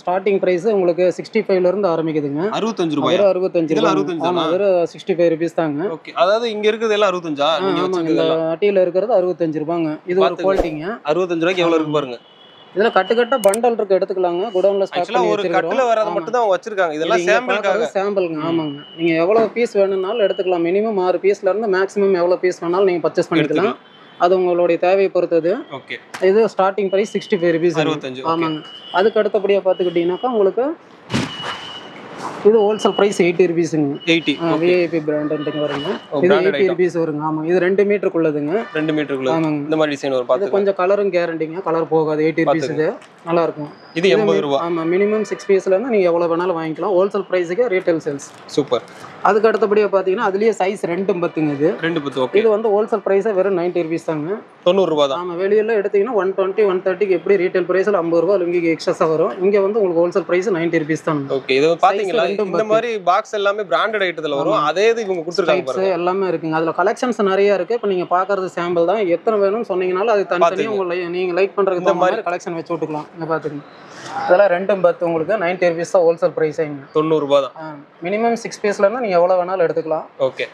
[SPEAKER 1] ஸ்டார்டிங் ப்ரைஸ் உங்களுக்கு 65லேருந்து ஆரம்பிக்குதுங்க.
[SPEAKER 2] 65 ரூபாய்.
[SPEAKER 1] 65 ஆமாம், வெறும் 65 ருபீஸ் தாங்க.
[SPEAKER 2] ஓகே, அதாவது இங்கே இருக்கிறது எல்லாம் 65.
[SPEAKER 1] ஆமாங்க, இந்த அட்டியில் இருக்கிறது 65 ரூபாங்க. இது ஒரு குவாலிட்டிங்க.
[SPEAKER 2] 65 ரூபாய்க்கு எவ்வளோ இருக்கு பாருங்க.
[SPEAKER 1] இதுல கட்டு பண்டல் இருக்கு, எடுத்துக்கலாங்க. குடோன்ல ஸ்டாக் பண்ணி
[SPEAKER 2] ஒரு கட்டுல வரது மட்டும் தான் அவங்க வச்சிருக்காங்க. இதெல்லாம் சாம்பிளுக்காக.
[SPEAKER 1] சாம்பிளுங்க. ஆமாங்க, நீங்க எவ்வளவு பீஸ் வேணும்னாலும் எடுத்துக்கலாம். மினிமம் 6 பீஸ்ல இருந்து மேக்ஸிமம் எவ்வளவு பீஸ் வேணாலும் நீங்க பர்ச்சேஸ் பண்ணிக்கலாம். அது உங்களுடைய தேவையை பொறுத்தது.
[SPEAKER 2] ஓகே,
[SPEAKER 1] இது ஸ்டார்டிங் பிரைஸ் 65 ருபீஸ்.
[SPEAKER 2] 65.
[SPEAKER 1] ஆமாங்க. அதுக்கு அடுத்தபடியா பாத்துக்கிட்டீங்கன்னாக்கா உங்களுக்கு இது ஹோல்சேல் பிரைஸ் 80 ருபீஸுங்க.
[SPEAKER 2] 80.
[SPEAKER 1] விஐபி பிராண்ட் வருங்க. இது 80 ருபீஸ் வருங்க. ஆமா, இது 2 மீட்டருக்குள்ளதுங்க. 2
[SPEAKER 2] மீட்டருக்குள்ள.
[SPEAKER 1] ஆமாங்க,
[SPEAKER 2] இந்த மாதிரி டிசைன் வரும்.
[SPEAKER 1] பாத்து கொஞ்சம் கலரும் கேரண்டிங்க, கலர் போகாது. 80 ருபீஸ் இது நல்லா இருக்கும்.
[SPEAKER 2] இது 80 ரூபாய்.
[SPEAKER 1] ஆமா, மினிமம் 6 பீஸ்ல இருந்து நீங்க எவ்வளவு வேணாலும் வாங்கிக்கலாம். ஹோல்சேல் பிரைஸ்க்கு ரீட்டைல் சேல்ஸ்.
[SPEAKER 2] சூப்பர்.
[SPEAKER 1] அதுக்கு அடுத்தபடியா பாத்தீங்கன்னா அதுலயே சைஸ் 2 10ங்க. இது
[SPEAKER 2] 2 10. ஓகே,
[SPEAKER 1] இது வந்து ஹோல்சேல் பிரைஸ் வெறும் 90 ருபீஸ் தாங்க.
[SPEAKER 2] 90 ரூபாய் தான்.
[SPEAKER 1] ஆமா, வெளியில எடுத்தீங்கன்னா 120 130க்கு எப்படி ரீட்டைல் பிரைஸ்ல 50 ரூபாய் லுங்கிக்கு எக்ஸ்ட்ரா வரும். இங்க வந்து உங்களுக்கு ஹோல்சேல் பிரைஸ் 90 ருபீஸ் தான்.
[SPEAKER 2] ஓகே, இது பாத்தீங்களா, இந்த மாதிரி பாக்ஸ் எல்லாமே பிராண்டட் ஐட்டத்துல வரும். அதே இது இவங்க கொடுத்திருக்காங்க பாருங்க.
[SPEAKER 1] எல்லாமே இருக்குங்க. அதுல கலெக்ஷன்ஸ் நிறைய இருக்கு. இப்போ நீங்க பாக்குறது சாம்பிள் தான். எத்தனை வேணும்னு சொன்னீங்கனாலும் அது தனித்தனியா உங்களுக்கு நீங்க லைக் பண்றதுக்கு இந்த மாதிரி கலெக்ஷன் வச்சு விட்டுக்கலாம். இங்க பாத்துக்கங்க, இதெல்லாம் 2 10 உங்களுக்கு 90 ருபீஸ் தான் ஹோல்சேல் பிரைஸ்.
[SPEAKER 2] 90 ரூபாய் தான்.
[SPEAKER 1] மினிமம் 6 பீஸ்ல இருந்து நீங்க எவ்வளவு வேணாலும் எடுத்துக்கலாம்.
[SPEAKER 2] ஓகே,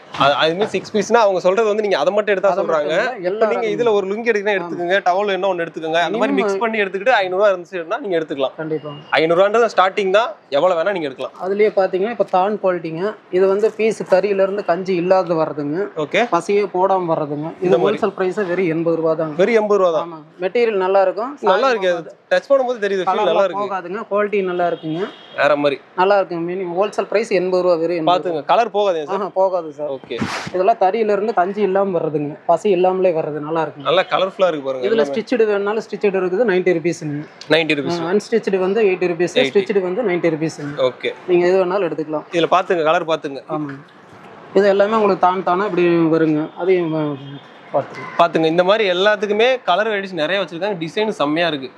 [SPEAKER 2] அதுமே 6 பீஸ்னா அவங்க சொல்றது வந்து நீங்க அதை மட்டும் எடுத்தா சொல்றாங்க. நீங்க இதுல ஒரு லுங்கி எடுக்கணும் எடுத்துக்கங்க, டவல் என்ன ஒன்னு எடுத்துக்கங்க, அந்த மாதிரி மிக்ஸ் பண்ணி எடுத்துக்கிட்டு 500 ரூபாய் இருந்துச்சுன்னா நீங்க எடுத்துக்கலாம்.
[SPEAKER 1] கண்டிப்பா
[SPEAKER 2] 500 ரூபான்றது ஸ்டார்டிங் தான், எவ்வளவு வேணா நீங்க எடுக்கலாம்.
[SPEAKER 1] அதுலயே பாத்தீங்கன்னா இப்ப தான் குவாலிட்டிங்க. இது வந்து பீஸ் கறியில இருந்து கஞ்சி இல்லாத வர்றதுங்க.
[SPEAKER 2] ஓகே,
[SPEAKER 1] பசியே போடாம வர்றதுங்க. இது ஹோல்சேல் பிரைஸ் வெறும் 80 ரூபாய் தான்.
[SPEAKER 2] வெறும் 80 ரூபாய் தான்.
[SPEAKER 1] ஆமா, மெட்டீரியல் நல்லா இருக்கும்.
[SPEAKER 2] நல்லா இருக்கு, டச் பண்ணும்போது தெரியுது, ஃபீல் நல்லா இருக்கு.
[SPEAKER 1] போகாதுங்க, குவாலிட்டி நல்லா இருக்குங்க.
[SPEAKER 2] வேற மாதிரி
[SPEAKER 1] நல்லா இருக்குங்க. மினிமம் ஹோல்சேல் பிரைஸ் 80 ரூபாய் வெறும்.
[SPEAKER 2] பாத்துங்க, கலர் போகாதே சார்.
[SPEAKER 1] போகாது சார்.
[SPEAKER 2] ஓகே,
[SPEAKER 1] இதெல்லாம் தறியில இருந்து கஞ்சி இல்லாம வர்றதுங்க. பசி இல்லாமலே வர்றது. நல்லா இருக்கு,
[SPEAKER 2] நல்லா கலர்ஃபுல்லா இருக்கு பாருங்க.
[SPEAKER 1] இதுல ஸ்டிச்சடு வேணாலும் ஸ்டிச்சடு இருக்குது 90 ருபீஸ்ங்க.
[SPEAKER 2] 90 ருபீஸ்.
[SPEAKER 1] அன்ஸ்டிச்சடு வந்து 80 ருபீஸ், ஸ்டிச்சடு வந்து 90 ருபீஸ்ங்க.
[SPEAKER 2] ஓகே,
[SPEAKER 1] நீங்க எது வேணாலும் எடுத்துக்கலாம்.
[SPEAKER 2] இதுல பாத்துங்க, கலர் பாத்துங்க.
[SPEAKER 1] ஆமா, இது எல்லாமே உங்களுக்கு தானா இப்படி வருங்க. அதையும்
[SPEAKER 2] பாத்துங்க. இந்த மாதிரி எல்லாத்துக்குமே கலர் வெரைட்டிஸ் நிறைய வச்சிருக்காங்க. டிசைன் செம்மையா இருக்கு.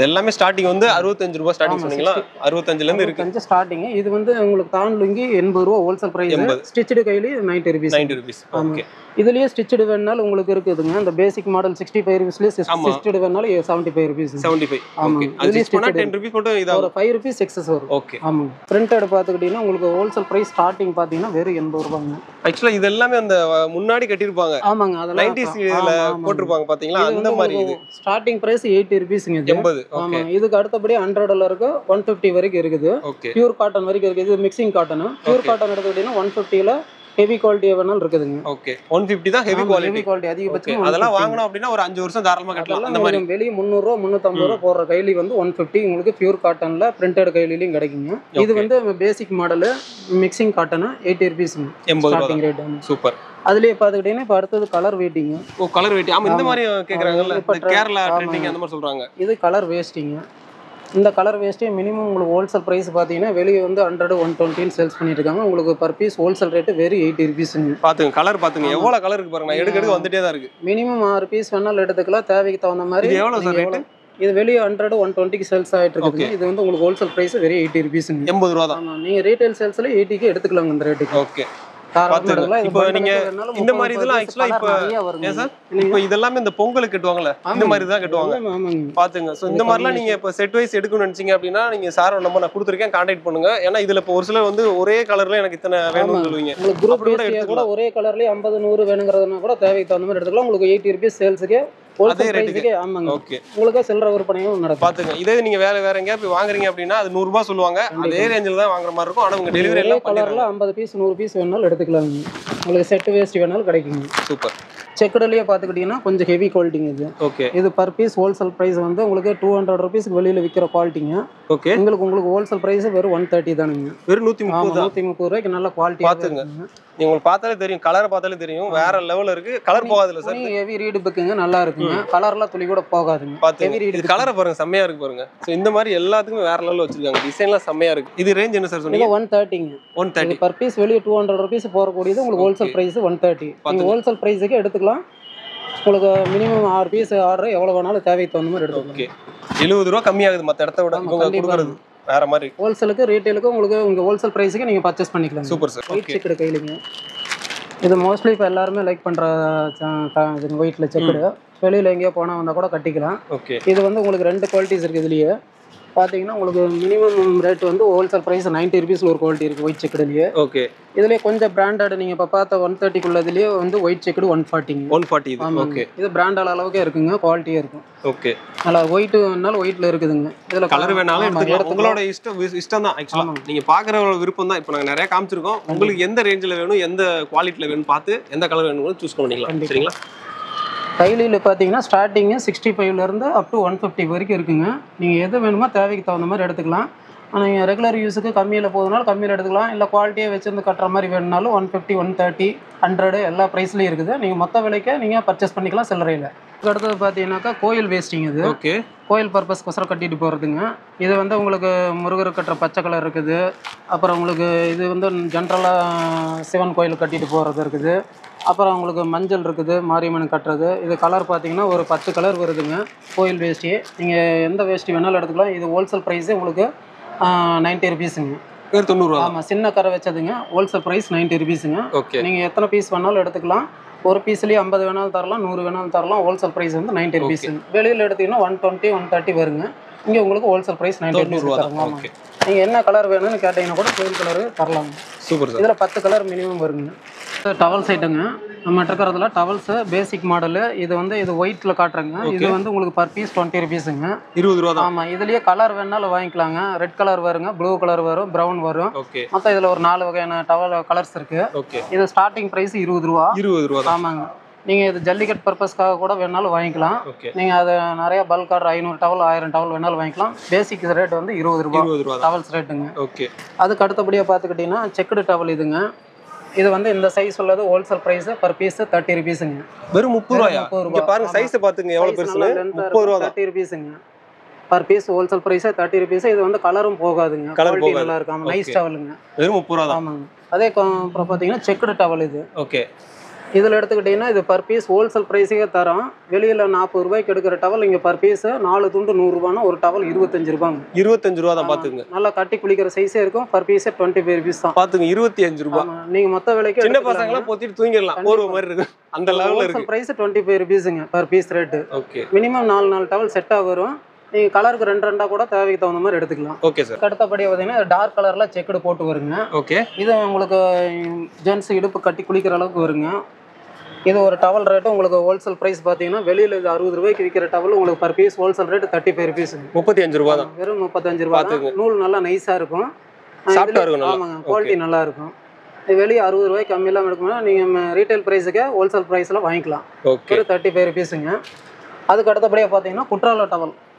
[SPEAKER 2] எல்லாமே ஸ்டார்டிங் வந்து 65 ரூபாய் ஸ்டார்டிங் சொன்னீங்களா? 65ல இருந்து இருக்கு
[SPEAKER 1] ஸ்டார்டிங். இது வந்து உங்களுக்கு தான் லுங்கி 80 ரூபாய் ஹோல்சேல் பிரைஸ். ஸ்டிச்சடு கைலி 90 ருபீஸ்.
[SPEAKER 2] 90 ருபீஸ். ஓகே,
[SPEAKER 1] இதுலயே ஸ்டிச்சடு வேணாலும் உங்களுக்கு இருக்குதுங்க. இந்த பேசிக் மாடல் 65 ருபீஸ்லயே ஸ்டிச்சடு வேணாலும் 75 ருபீஸ்.
[SPEAKER 2] 75. ஓகே, அது ஸ்டிச் பண்ணா 10 ருபீஸ் மட்டும் இதா
[SPEAKER 1] ஒரு 5 ருபீஸ் எக்ஸஸ் வரும்.
[SPEAKER 2] ஓகே,
[SPEAKER 1] ஆமா. பிரிண்டட் பாத்துக்கிட்டீங்கன்னா உங்களுக்கு ஹோல்சேல் பிரைஸ் ஸ்டார்டிங் பாத்தீங்கன்னா வெறும் 80 ரூபாய்ங்க.
[SPEAKER 2] ஆக்சுவலா இது எல்லாமே அந்த முன்னாடி கட்டிருப்பாங்க.
[SPEAKER 1] ஆமாங்க, அதெல்லாம்
[SPEAKER 2] 90s இதுல போட்டுருப்பாங்க பாத்தீங்களா, அந்த மாதிரி. இது
[SPEAKER 1] ஸ்டார்டிங் பிரைஸ் 80 ருபீஸ்ங்க. இது
[SPEAKER 2] 80.
[SPEAKER 1] ஆமா, இதுக்கு அடுத்தபடி 100ல இருக்கு, 150 வரைக்கும் இருக்குது.
[SPEAKER 2] ஓகே,
[SPEAKER 1] பியூர் காட்டன் வரைக்கும் இருக்குது. இது மிக்சிங் காட்டன். பியூர் காட்டன் எடுத்துக்கிட்டீங்கன்னா 150ல ஹெவி குவாலிட்டி வேணாலும் இருக்குதுங்க.
[SPEAKER 2] ஓகே 150 தான் ஹெவி
[SPEAKER 1] ஹெவி குவாலிட்டி அதிகபட்சம்
[SPEAKER 2] அதெல்லாம் வாங்கணும் அப்படின்னா ஒரு 5 வருஷம் தாராளமா கட்டலாம். அந்த மாதிரி
[SPEAKER 1] வெளியே 300 ரூபா 350 ரூபா போடுற கைலி வந்து 150 உங்களுக்கு பியூர் காட்டன்ல பிரிண்டட் கைலிலையும் கிடைக்குங்க. இது வந்து பேசிக் மாடல் மிக்சிங் காட்டன் 80 ரூபீஸ்ங்க
[SPEAKER 2] 80 ரூபாய். சூப்பர்.
[SPEAKER 1] அதுலயே பாத்துக்கிட்டீங்கன்னா இப்ப அடுத்தது கலர் வெயிட்டிங்.
[SPEAKER 2] ஓ கலர் வெயிட்டிங். ஆமா இந்த மாதிரி கேக்குறாங்கல்ல, கேரளா ட்ரெண்டிங் அந்த மாதிரி சொல்றாங்க.
[SPEAKER 1] இது கலர் வேஸ்டிங். இந்த கலர் வேஸ்ட்டே மினிமம் உங்களுக்கு ஹோல்சேல் ப்ரைஸ் பார்த்தீங்கன்னா வெளியே வந்து 100 120 சேல்ஸ் பண்ணிட்டு இருக்காங்க. உங்களுக்கு பர் பீஸ் ஹோல்சேல் ரேட்டு வெறும் 80 ரூபீஸுங்க.
[SPEAKER 2] பாத்துங்க கலர் பாத்துங்க எவ்வளவு கலர் இருக்கு பாருங்க. நான் எடுக்க வந்துட்டே தான் இருக்கு.
[SPEAKER 1] மினிமம் 6 பீஸ் வேணாலும் எடுத்துக்கலாம், தேவைக்கு தகுந்த மாதிரி.
[SPEAKER 2] இது எவ்வளவு சார் ரேட்?
[SPEAKER 1] இது வெளியே 100 120க்கு சேல்ஸ் ஆயிட்டு இருக்கு. இது வந்து உங்களுக்கு ஹோல்சேல் பிரைஸ் வெறும் 80 ரூபீஸுங்க.
[SPEAKER 2] 80 ரூபா தான்.
[SPEAKER 1] நீங்க ரீட்டைல் சேல்ஸ்ல 80க்கு எடுத்துக்கலாங்க இந்த ரேட்டுக்கு.
[SPEAKER 2] ஓகே இப்போ நீங்க இந்த மாதிரி இதெல்லாம் ஆக்சுவலா இப்போ ஏன் சார் இப்போ இதெல்லாம் இந்த பொங்கலுக்கு கட்டுவாங்கல்ல இந்த மாதிரி தான் கட்டுவாங்க பாத்துங்க. சோ இந்த மாதிரிலாம் நீங்க இப்போ செட் வைஸ் எடுக்கணும்னு நினைச்சீங்க அப்படின்னா நீங்க சார் நம்பர் நான் கொடுத்துருக்கேன், கான்டாக்ட் பண்ணுங்க. ஏன்னா இதுல இப்போ ஒரு சிலர் வந்து ஒரே கலர்ல எனக்கு இத்தனை வேணும்னு சொல்லுவீங்க.
[SPEAKER 1] உங்களுக்கு குரூப் கூட ஒரே கலர்லயே 50 100 வேணுங்கிறதுனா கூட தேவைக்கு தகுந்த மாதிரி எடுத்துக்கலாம். உங்களுக்கு 80 ரூபீஸ் சேல்ஸுக்கு அதே ரேட்டுக்கு. ஆமாங்க. ஓகே உங்களுக்கு சில்லறை விற்பனையும் நடக்கும்.
[SPEAKER 2] பாத்துங்க இதே நீங்க வேற எங்கேயா போய் வாங்குறீங்க அப்படின்னா அது 100 ரூபாய் சொல்லுவாங்க. அதே ரேஞ்சில தான் வாங்குற மாதிரி இருக்கும். ஆனா உங்க டெலிவரி எல்லாம்
[SPEAKER 1] கலர்ல 50 பீஸ் 100 பீஸ் வேணாலும் எடுத்துக்கலாம். உங்களுக்கு செட் வேஸ்ட் வேணாலும் கிடைக்குங்க.
[SPEAKER 2] சூப்பர்.
[SPEAKER 1] செக்குடுலயே பாத்துக்கிட்டீங்கன்னா கொஞ்சம் ஹெவி குவாலிட்டிங்க இது.
[SPEAKER 2] ஓகே
[SPEAKER 1] இது பர் பீஸ் ஹோல்சேல் பிரைஸ் வந்து உங்களுக்கு 200 ரூபீஸ்க்கு வெளியில விக்கிற குவாலிட்டிங்க.
[SPEAKER 2] ஓகே உங்களுக்கு
[SPEAKER 1] ஹோல்சேல் பிரைஸ் வெறும் 130 தானுங்க.
[SPEAKER 2] வெறும் 130
[SPEAKER 1] ரூபாய்க்கு நல்ல குவாலிட்டி
[SPEAKER 2] பாத்துங்க. நீங்க உங்களுக்கு பார்த்தாலே தெரியும், கலர் பார்த்தாலே தெரியும் வேற லெவல்ல இருக்கு. கலர் போகாதுல சார்.
[SPEAKER 1] ஹெவி ரீட் புக்குங்க நல்லா இருக்குங்க. கலர்லாம் துளி கூட போகாதுங்க.
[SPEAKER 2] பாத்துங்க இது கலரை பாருங்க செம்மையா இருக்கு பாருங்க. சோ இந்த மாதிரி எல்லாத்துக்குமே வேற லெவல்ல வச்சிருக்காங்க. டிசைன்லாம் செம்மையா இருக்கு. இது ரேஞ்ச் என்ன சார் சொன்னீங்க?
[SPEAKER 1] 130ங்க.
[SPEAKER 2] 130
[SPEAKER 1] பர் பீஸ் வெளிய 200 ரூபீஸ் போறக்கூடியது உங்களுக்கு ஹோல்சேல் பிரைஸ் 130. நீங்க ஹோல்சேல் பிரைஸ்க்கு எடுத்துக்கலாம். உங்களுக்கு மினிமம் 6 பீஸ் ஆர்டர் எவ்வளவு வேணாலும் தேவைக்கு தகுந்த மாதிரி எடுத்துக்கலாம்.
[SPEAKER 2] ஓகே 70 ரூபாய் கம்மியாகுது மத்த இடத்தை விட. இவங்க கொடுக்கிறது வேற மாதிரி.
[SPEAKER 1] ஹோல்சேலுக்கு ரீட்டைலுக்கு உங்களுக்கு உங்க ஹோல்சேல் பிரைஸ்க்கு நீங்க பர்ச்சேஸ் பண்ணிக்கலாம்.
[SPEAKER 2] Super sir.
[SPEAKER 1] ஒயிட் செக்குடு கைலிங்க. இது மோஸ்ட்லி இப்போ எல்லாருமே லைக் பண்ற ஒயிட்ல செக்குடு. வெளியில எங்கேயோ போனா வந்தா கூட கட்டிக்கலாம்.
[SPEAKER 2] ஓகே
[SPEAKER 1] இது வந்து உங்களுக்கு 2 குவாலிட்டிஸ் இருக்கு. இதுலயே பாத்தீங்கன்னா உங்களுக்கு மினிமம் ரேட் வந்து ஹோல்சேல் பிரைஸ் 90 ரூபீஸ்ல ஒரு குவாலிட்டி இருக்கு ஒயிட் செக்குடுலயே.
[SPEAKER 2] ஓகே
[SPEAKER 1] இதுலயே கொஞ்சம் பிராண்டட் நீங்க இப்ப பார்த்த 130 குள்ளதுலயே வந்து ஒயிட் செக்குடு 140.
[SPEAKER 2] 140 இது. ஓகே
[SPEAKER 1] இது பிராண்டட் அளவுக்கே இருக்குங்க, குவாலிட்டியா இருக்கும்.
[SPEAKER 2] ஓகே
[SPEAKER 1] நல்லா ஒயிட்னால ஒயிட்ல இருக்குதுங்க. இதுல
[SPEAKER 2] கலர் வேணாலும் எடுத்துக்கலாம். உங்களோட இஷ்டம் தான் ஆக்சுவலா. நீங்க பாக்குறவங்க விருப்பம் தான். இப்போ நாங்க நிறைய காமிச்சிருக்கோம். உங்களுக்கு எந்த ரேஞ்சில வேணும் எந்த குவாலிட்டில வேணும் பார்த்து எந்த கலர் வேணும்னு சூஸ் பண்ணிக்கலாம். சரிங்களா?
[SPEAKER 1] கைலியில் பார்த்தீங்கன்னா ஸ்டார்டிங்கு 65லேருந்து அப் டு 150 வரைக்கும் இருக்குங்க. நீங்கள் எது வேணுமோ தேவைக்கு தகுந்த மாதிரி எடுத்துக்கலாம். ஆனால் நீங்கள் ரெகுலர் யூஸுக்கு கம்மியில் போகுதுனாலும் கம்மியில் எடுத்துக்கலாம். இல்லை குவாலிட்டியாக வச்சுருந்து கட்டுற மாதிரி வேணுனாலும் 150 130 100 எல்லா ப்ரைஸ்லையும் இருக்குது. நீங்கள் மொத்த விலைக்கு நீங்கள் பர்ச்சேஸ் பண்ணிக்கலாம் சில்லறையில். அடுத்தது பார்த்தீங்கன்னாக்கா கோயில் வேஸ்டிங். இது
[SPEAKER 2] ஓகே
[SPEAKER 1] கோயில் பர்பஸ்க்கோசரம் கட்டிட்டு போகிறதுங்க. இது வந்து உங்களுக்கு முருகர் கட்டுற பச்சை கலர் இருக்குது. அப்புறம் உங்களுக்கு இது வந்து ஜென்ரலாக சிவன் கோயில் கட்டிட்டு போகிறது இருக்குது. அப்புறம் உங்களுக்கு மஞ்சள் இருக்குது, மாரியம்மன் கட்டுறது. இது கலர் பார்த்தீங்கன்னா ஒரு 10 கலர் வருதுங்க. கோயில் வேஷ்டி நீங்கள் எந்த வேஷ்டி வேணாலும் எடுத்துக்கலாம். இது ஹோல்சேல் ப்ரைஸே உங்களுக்கு 90 ரூபீஸுங்க.
[SPEAKER 2] 90 ரூபா.
[SPEAKER 1] ஆமாம் சின்ன கரை வச்சதுங்க. ஹோல்சேல் ப்ரைஸ் 90 ரூபீஸுங்க.
[SPEAKER 2] ஓகே நீங்கள்
[SPEAKER 1] எத்தனை பீஸ் வேணாலும் எடுத்துக்கலாம். ஒரு பீஸ்லேயே 50 வேணாலும் தரலாம், 100 வேணாலும் தரலாம். ஹோல்சேல் ப்ரைஸ் வந்து 90 ரூபீஸுங்க. வெளியில் எடுத்தீங்கன்னா 120 130 வருங்க. இங்கே உங்களுக்கு ஹோல்சேல் ப்ரைஸ் 90 ரூபா தருங்க. ஆமாம் நீங்கள் என்ன கலர் வேணும்னு கேட்டிங்கன்னா கூட கோயில் கலரு தரலாம்.
[SPEAKER 2] Super sir.
[SPEAKER 1] இதில் 10 கலர் மினிமம் வருங்க. டவல்ஸ் ஐட்டங்க நம்ம இருக்கிறதுல டவல்ஸ் பேசிக் மாடலு. இது வந்து இது ஒயிட்ல காட்டுறேங்க. இது வந்து உங்களுக்கு பர் பீஸ் 20 ரூபீஸுங்க.
[SPEAKER 2] 20 ரூபா தான்.
[SPEAKER 1] ஆமாம் இதுலேயே கலர் வேணாலும் வாங்கிக்கலாங்க. ரெட் கலர் வருங்க, ப்ளூ கலர் வரும், ப்ரௌன் வரும்.
[SPEAKER 2] ஓகே
[SPEAKER 1] மொத்தம் இதில் ஒரு 4 வகையான டவல் கலர்ஸ் இருக்கு.
[SPEAKER 2] ஓகே இது
[SPEAKER 1] ஸ்டார்டிங் ப்ரைஸ் 20 ரூபா.
[SPEAKER 2] 20 ரூபா தான்.
[SPEAKER 1] ஆமாங்க நீங்கள் இது ஜல்லிக்கட் பர்பஸ்க்காக கூட வேணாலும் வாங்கிக்கலாம். நீங்கள் அதை நிறைய பல்க் ஆர்டர் 500 டவல் 1000 டவல் வேணாலும் வாங்கிக்கலாம். பேசிக் ரேட் வந்து 20 ரூபா டவல்ஸ் ரேட்டுங்க.
[SPEAKER 2] ஓகே
[SPEAKER 1] அதுக்கு அடுத்தபடியாக பார்த்துக்கிட்டிங்கன்னா செக்குடு டவல் இதுங்க. இது வந்து இந்த சைஸ் உள்ளது ஹோல்சேல் பிரைஸ் பர் பீஸ் 30 ரூபீஸுங்க.
[SPEAKER 2] வெறும் 30 ரூபாயா? இங்க பாருங்க சைஸ் பாத்துங்க எவ்வளவு பெருசுன்னு. 30 ரூபா தான். 30
[SPEAKER 1] ரூபீஸுங்க per piece wholesale price 30 rupees. இது வந்து கலரும் போகாதுங்க. குவாலிட்டி நல்லா இருக்கும். நைஸ் டவலுங்க.
[SPEAKER 2] வெறும் 30 ரூபா தான்.
[SPEAKER 1] ஆமாங்க. அதே அப்புறம் பார்த்தீங்கன்னா செக்குடு டவல் இது.
[SPEAKER 2] ஓகே
[SPEAKER 1] இதில் எடுத்துக்கிட்டிங்கன்னா இது பர் பீஸ் ஹோல்சேல் ப்ரைஸுக்கே தரோம். வெளியில் 40 ரூபாய்க்கு எடுக்கிற டவல் இங்கே பர் பீஸ் 4 துண்டு 100 ரூபானா ஒரு டவல் 25 ரூபாங்க.
[SPEAKER 2] 25 ரூபா தான். பார்த்துங்க
[SPEAKER 1] நல்லா கட்டி குளிக்கிற சைஸே இருக்கும். பர் பீஸே 25 ரூபீஸ் தான்.
[SPEAKER 2] பார்த்துங்க 25 ரூபா.
[SPEAKER 1] நீங்கள் மொத்த விலைக்கு
[SPEAKER 2] சின்ன பசங்களாம் போத்திட்டு தூங்கிடலாம். ஒரு மாதிரி இருக்கு அந்த லெவலில் இருக்கு.
[SPEAKER 1] பிரைஸ் 25 ரூபீஸுங்க per piece rate.
[SPEAKER 2] Okay minimum
[SPEAKER 1] minimum 4 towel செட்டாக வரும். நீங்கள் கலருக்கு 2 கூட தேவைக்கு தகுந்த மாதிரி எடுத்துக்கலாம்.
[SPEAKER 2] Okay sir.
[SPEAKER 1] அடுத்தபடியாக பார்த்தீங்கன்னா டார்க் கலரில் செக்குடு போட்டு வருங்க.
[SPEAKER 2] ஓகே இது
[SPEAKER 1] உங்களுக்கு ஜென்ஸ் இடுப்பு கட்டி குளிக்கிற அளவுக்கு வருங்க. இது ஒரு டவல் ரேட்டு உங்களுக்கு ஹோல்சேல் பிரைஸ் பார்த்தீங்கன்னா வெளியில் இது 60 ரூபாய்க்கு விற்கிற டவல் உங்களுக்கு பர் பீஸ் ஹோல்சேல் ரேட்டு 35 ரூபீஸுங்க.
[SPEAKER 2] 35 ரூபா தான்.
[SPEAKER 1] வெறும் 35 ரூபா. நூல் நல்லா நைஸாக இருக்கும்.
[SPEAKER 2] சாஃப்டாக இருக்கும்.
[SPEAKER 1] ஆமாங்க குவாலிட்டி நல்லா இருக்கும். வெளியே 60 ரூபாய்க்கு கம்மியெல்லாம் எடுக்கணும்னா நீங்கள் ரீட்டைல் ப்ரைஸுக்கு ஹோல்சேல் ப்ரைஸில் வாங்கிக்கலாம்.
[SPEAKER 2] ஓகே.
[SPEAKER 1] ஒரு 35 ருபீஸுங்க. அதுக்கு அடுத்தபடியாக பார்த்தீங்கன்னா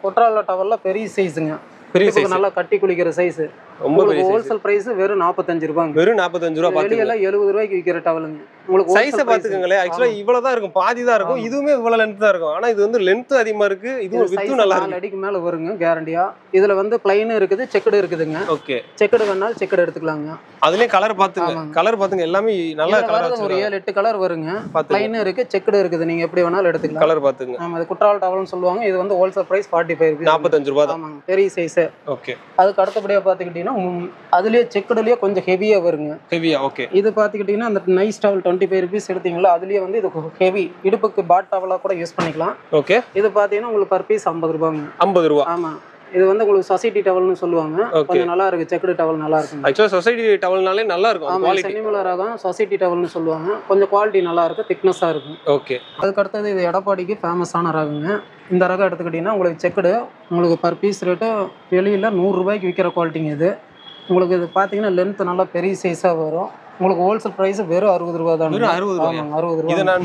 [SPEAKER 1] குற்றால டவலில் பெரிய சைஸுங்க.
[SPEAKER 2] பெரிய சைஸ்
[SPEAKER 1] நல்லா கட்டி குளிக்கிற சைஸ்.
[SPEAKER 2] ரொம்ப பெரிய சைஸ்.
[SPEAKER 1] ஹோல்சேல் பிரைஸ் வெறும் 45 ரூபாங்க.
[SPEAKER 2] வெறும் 45 ரூபாய். பாத்துங்க.
[SPEAKER 1] வெளியில 70 ரூபாய்க்கு விக்கிற டவலுங்க. உங்களுக்கு
[SPEAKER 2] சைஸை பாத்துக்கங்களே. ஆக்சுவலா இவ்வளவு தான் இருக்கும், பாதி தான் இருக்கும். இதுவுமே இவ்வளவு லென்த் தான் இருக்கும். ஆனா இது வந்து லென்த் அதிகமா இருக்கு. இது வித்து நல்லா இருக்கு.
[SPEAKER 1] 4 அடிக்கு மேல வருங்க கேரண்டியா. இதுல வந்து ப்ளைன் இருக்குது, செக்குடு இருக்குதுங்க.
[SPEAKER 2] ஓகே.
[SPEAKER 1] செக்குடு வேணாலும் செக்குடு எடுத்துக்கலாங்க.
[SPEAKER 2] அதுலயே கலர் பாத்துங்க. கலர் பாத்துங்க, எல்லாமே நல்ல கலர்
[SPEAKER 1] ஒரு 7-8 கலர் வருங்க. ப்ளைன் இருக்கு, செக்குடு இருக்குது. நீங்க எப்படி வேணாலும் எடுத்துக்கலாம்.
[SPEAKER 2] கலர் பாத்துங்க.
[SPEAKER 1] ஆமா, இது குற்றால டவல்னு சொல்லுவாங்க. இது வந்து ஹோல்சேல் பிரைஸ் 45 ரூபாய்.
[SPEAKER 2] 45 ரூபாய் தான்.
[SPEAKER 1] ஆமாங்க, பெரிய சைஸ்.
[SPEAKER 2] ஓகே.
[SPEAKER 1] அதுக்கு அடுத்தபடியா பாத்துக்கிட்டீங்கன்னா அதுலயே செக்குடுலயே கொஞ்சம் ஹெவியா வருங்க.
[SPEAKER 2] ஹெவியா. ஓகே.
[SPEAKER 1] இது பாத்துக்கிட்டீங்கன்னா அந்த நைஸ் டவல் 25 ரூபீஸ் எடுத்தீங்களா, அதுலயே வந்து இது ஹெவி இடுப்புக்கு பாட் டவலா கூட யூஸ் பண்ணிக்கலாம்.
[SPEAKER 2] ஓகே.
[SPEAKER 1] இது பாத்தீங்கன்னா உங்களுக்கு பர் பீஸ் 50 ரூபாங்க.
[SPEAKER 2] 50 ரூபாய்.
[SPEAKER 1] ஆமா, இது வந்து உங்களுக்கு சொசைட்டி டவல்னு சொல்லுவாங்க. கொஞ்சம் நல்லா இருக்கு, செக்குடு டவல் நல்லா இருக்கு.
[SPEAKER 2] ஆக்சுவலா சொசைட்டி டவல்னாலே நல்லா இருக்கும்.
[SPEAKER 1] ஆமா, செமிமுலா ரகம் சொசைட்டி டவல்னு சொல்லுவாங்க. கொஞ்சம் குவாலிட்டி நல்லா இருக்கு, திக்னஸா இருக்கும்.
[SPEAKER 2] ஓகே.
[SPEAKER 1] அதுக்கு அடுத்தது இது எடப்பாடிக்கு ஃபேமஸான ரகங்க. இந்த ரகம் எடுத்துக்கிட்டீங்கன்னா உங்களுக்கு செக்குடு உங்களுக்கு பர் பீஸ் ரேட்டு வெளியில 100 ரூபாய்க்கு விற்கிற குவாலிட்டிங்க. இது உங்களுக்கு இது பாத்தீங்கன்னா லென்த் நல்லா பெரிய சைஸா வரும். உங்களுக்கு ஹோல்சேல் பிரைஸ் வெறும் 60 ரூபாய் தான்.
[SPEAKER 2] வெறும் 60 ரூபாய்.
[SPEAKER 1] ஆமாங்க, 60 ரூபாய்.
[SPEAKER 2] இது நான்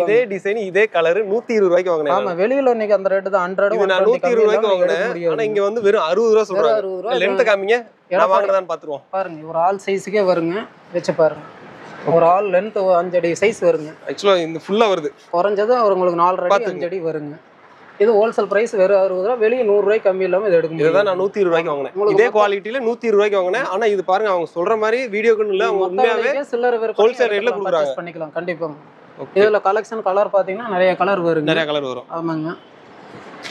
[SPEAKER 2] இதே டிசைன் இதே கலர் 120 ரூபாய்க்கு வாங்குனேன்.
[SPEAKER 1] ஆமா, வெளியில இன்னைக்கு அந்த ரேட் தான் 100.
[SPEAKER 2] இது நான் 120 ரூபாய்க்கு வாங்குனேன். ஆனா இங்க வந்து வெறும் 60 ரூபாய் சொல்றாங்க.
[SPEAKER 1] 60 ரூபாய்.
[SPEAKER 2] லென்த் காமிங்க, நான் வாங்குறதான்னு பாத்துருவோம்.
[SPEAKER 1] பாருங்க, ஒரு ஆல் சைஸ்க்கே வருங்க. வெச்சு பாருங்க, ஒரு ஆல் லென்த் 5 அடி சைஸ் வருங்க.
[SPEAKER 2] ஆக்சுவலா இந்த ஃபுல்லா வருது.
[SPEAKER 1] குறைஞ்சது உங்களுக்கு 4 அடி 5 அடி வருங்க. இது ஹோல்சேல் பிரைஸ் வெறும் 60 ரூபாய். வெளியே 100 ரூபாய்க்கு கம்மி இல்லாம இது எடுக்க முடியும்.
[SPEAKER 2] இதுதான் நான் 120 ரூபாய்க்கு வாங்குனேன். இதே குவாலிட்டில 120 ரூபாய்க்கு வாங்குனேன். ஆனா இது பாருங்க, அவங்க சொல்ற மாதிரி வீடியோக்குன்னு இல்ல, அவங்க உண்மையாவே
[SPEAKER 1] சில்லறை விற்பனை
[SPEAKER 2] ஹோல்சேல் ரேட்ல கொடுக்குறாங்க.
[SPEAKER 1] பண்ணிக்கலாம் கண்டிப்பா. இதுல கலெக்ஷன் கலர் பாத்தீங்கன்னா நிறைய கலர் வருங்க.
[SPEAKER 2] நிறைய கலர் வரும்.
[SPEAKER 1] ஆமாங்க,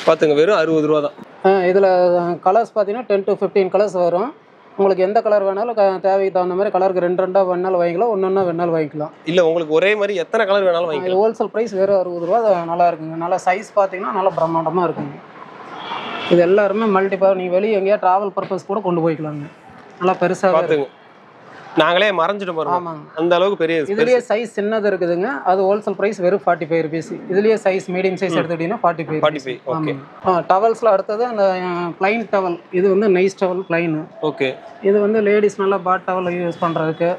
[SPEAKER 2] பாத்துங்க, வெறும் 60 ரூபாய் தான்.
[SPEAKER 1] இதுல கலர்ஸ் பாத்தீங்கன்னா 10 to 15 கலர்ஸ் வரும். உங்களுக்கு எந்த கலர் வேணாலும் தேவைக்கு தகுந்த மாதிரி கலருக்கு 2 வேணாலும் வாங்கிக்கலாம், ஒன்னொன்னா வேணாலும் வாங்கிக்கலாம்.
[SPEAKER 2] இல்ல உங்களுக்கு ஒரே மாதிரி எத்தனை கலர் வேணாலும் வாங்கிக்கலாம்.
[SPEAKER 1] ஹோல்சேல் பிரைஸ் வெறும் 60 ரூபாய். நல்லா இருக்குங்க. நல்லா சைஸ் பாத்தீங்கன்னா நல்லா பிரம்மாண்டமா இருக்குங்க. இது எல்லாருமே மல்டிபவர். நீங்க வெளியே எங்கேயா டிராவல் பர்பஸ் கூட கொண்டு போய்க்கலாங்க. நல்லா பெருசா
[SPEAKER 2] பாத்துங்க, நாங்களே மறைஞ்சிட்டு பாருங்க.
[SPEAKER 1] ஆமாங்க,
[SPEAKER 2] அந்த அளவுக்கு பெரிய.
[SPEAKER 1] இதுலயே சைஸ் சின்னது இருக்குதுங்க. அது ஹோல்சேல் பிரைஸ் வெறும் 45 ரூபீஸ். இதுலயே சைஸ் மீடியம் சைஸ் எடுத்துக்கிட்டீங்கன்னா 45.
[SPEAKER 2] ஓகே.
[SPEAKER 1] டவல்ஸ்ல அடுத்தது அந்த பிளைன் டவல். இது வந்து நைஸ் டவல் பிளைன்.
[SPEAKER 2] ஓகே.
[SPEAKER 1] இது வந்து லேடிஸ் நல்லா பாட் டவல் யூஸ் பண்றதுக்கு,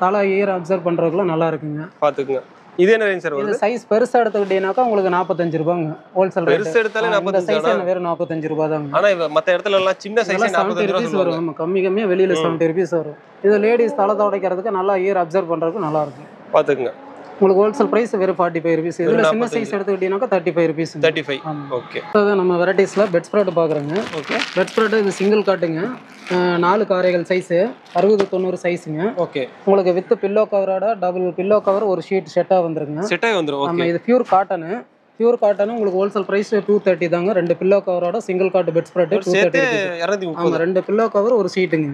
[SPEAKER 1] தலை ஈர அப்சர்வ் பண்றதுக்குலாம் நல்லா இருக்குங்க.
[SPEAKER 2] பாத்துக்குங்க. இது என்ன ரேஞ்ச் சார் வருது?
[SPEAKER 1] இது சைஸ் பெருசா எடுத்துக்கிட்டீங்கன்னாக்கா உங்களுக்கு 45 ரூபாய்ங்க ஹோல்சேல் ரேட்.
[SPEAKER 2] பெருசா எடுத்தாலே 45.
[SPEAKER 1] சைஸ் வெறும் 45 ரூபாய் தாங்க.
[SPEAKER 2] ஆனா மத்த இடத்துல எல்லாம் சின்ன சைஸ் 45 ரூபாய்
[SPEAKER 1] வரும். ஆமா, கம்மியா வெளியில 70 ரூபீஸ் வரும். இது லேடிஸ் தலை துடைக்கிறதுக்கு நல்லா ஈர அப்சர்வ் பண்றதுக்கு நல்லா இருக்கும்.
[SPEAKER 2] பாத்துக்குங்க.
[SPEAKER 1] உங்களுக்கு ஹோல்சேல் பிரைஸ் வெறும் 45 ரூபீஸ். இதுல சின்ன சைஸ் எடுத்துக்கிட்டீங்கன்னாக்கா 35 ரூபீஸ்.
[SPEAKER 2] 35. ஓகே.
[SPEAKER 1] அதான் நம்ம வெரைட்டிஸ்ல பெட் ஸ்ப்ரெட் பாக்குறோங்க. ஓகே. பெட் ஸ்ப்ரெட் இது சிங்கிள் காட்டுங்க. 4 காரைகள் சைஸ் 60-90 சைஸ்ங்க. ஓகே. உங்களுக்கு வித் பில்லோ கவரோட டபுள் பில்லோ கவர் ஒரு ஷீட் செட்டா வந்துருங்க.
[SPEAKER 2] செட்டாவே வந்துரும். ஓகே.
[SPEAKER 1] ஆமா, இது பியூர் காட்டன். உங்களுக்கு ஹோல்சேல் பிரைஸ் 230 தாங்க. 2 பில்லோ கவரோட சிங்கிள் காட் பெட் ஸ்ப்ரெட் 230.
[SPEAKER 2] 230.
[SPEAKER 1] ஆமா, 2 பில்லோ கவர் ஒரு ஷீட்டுங்க.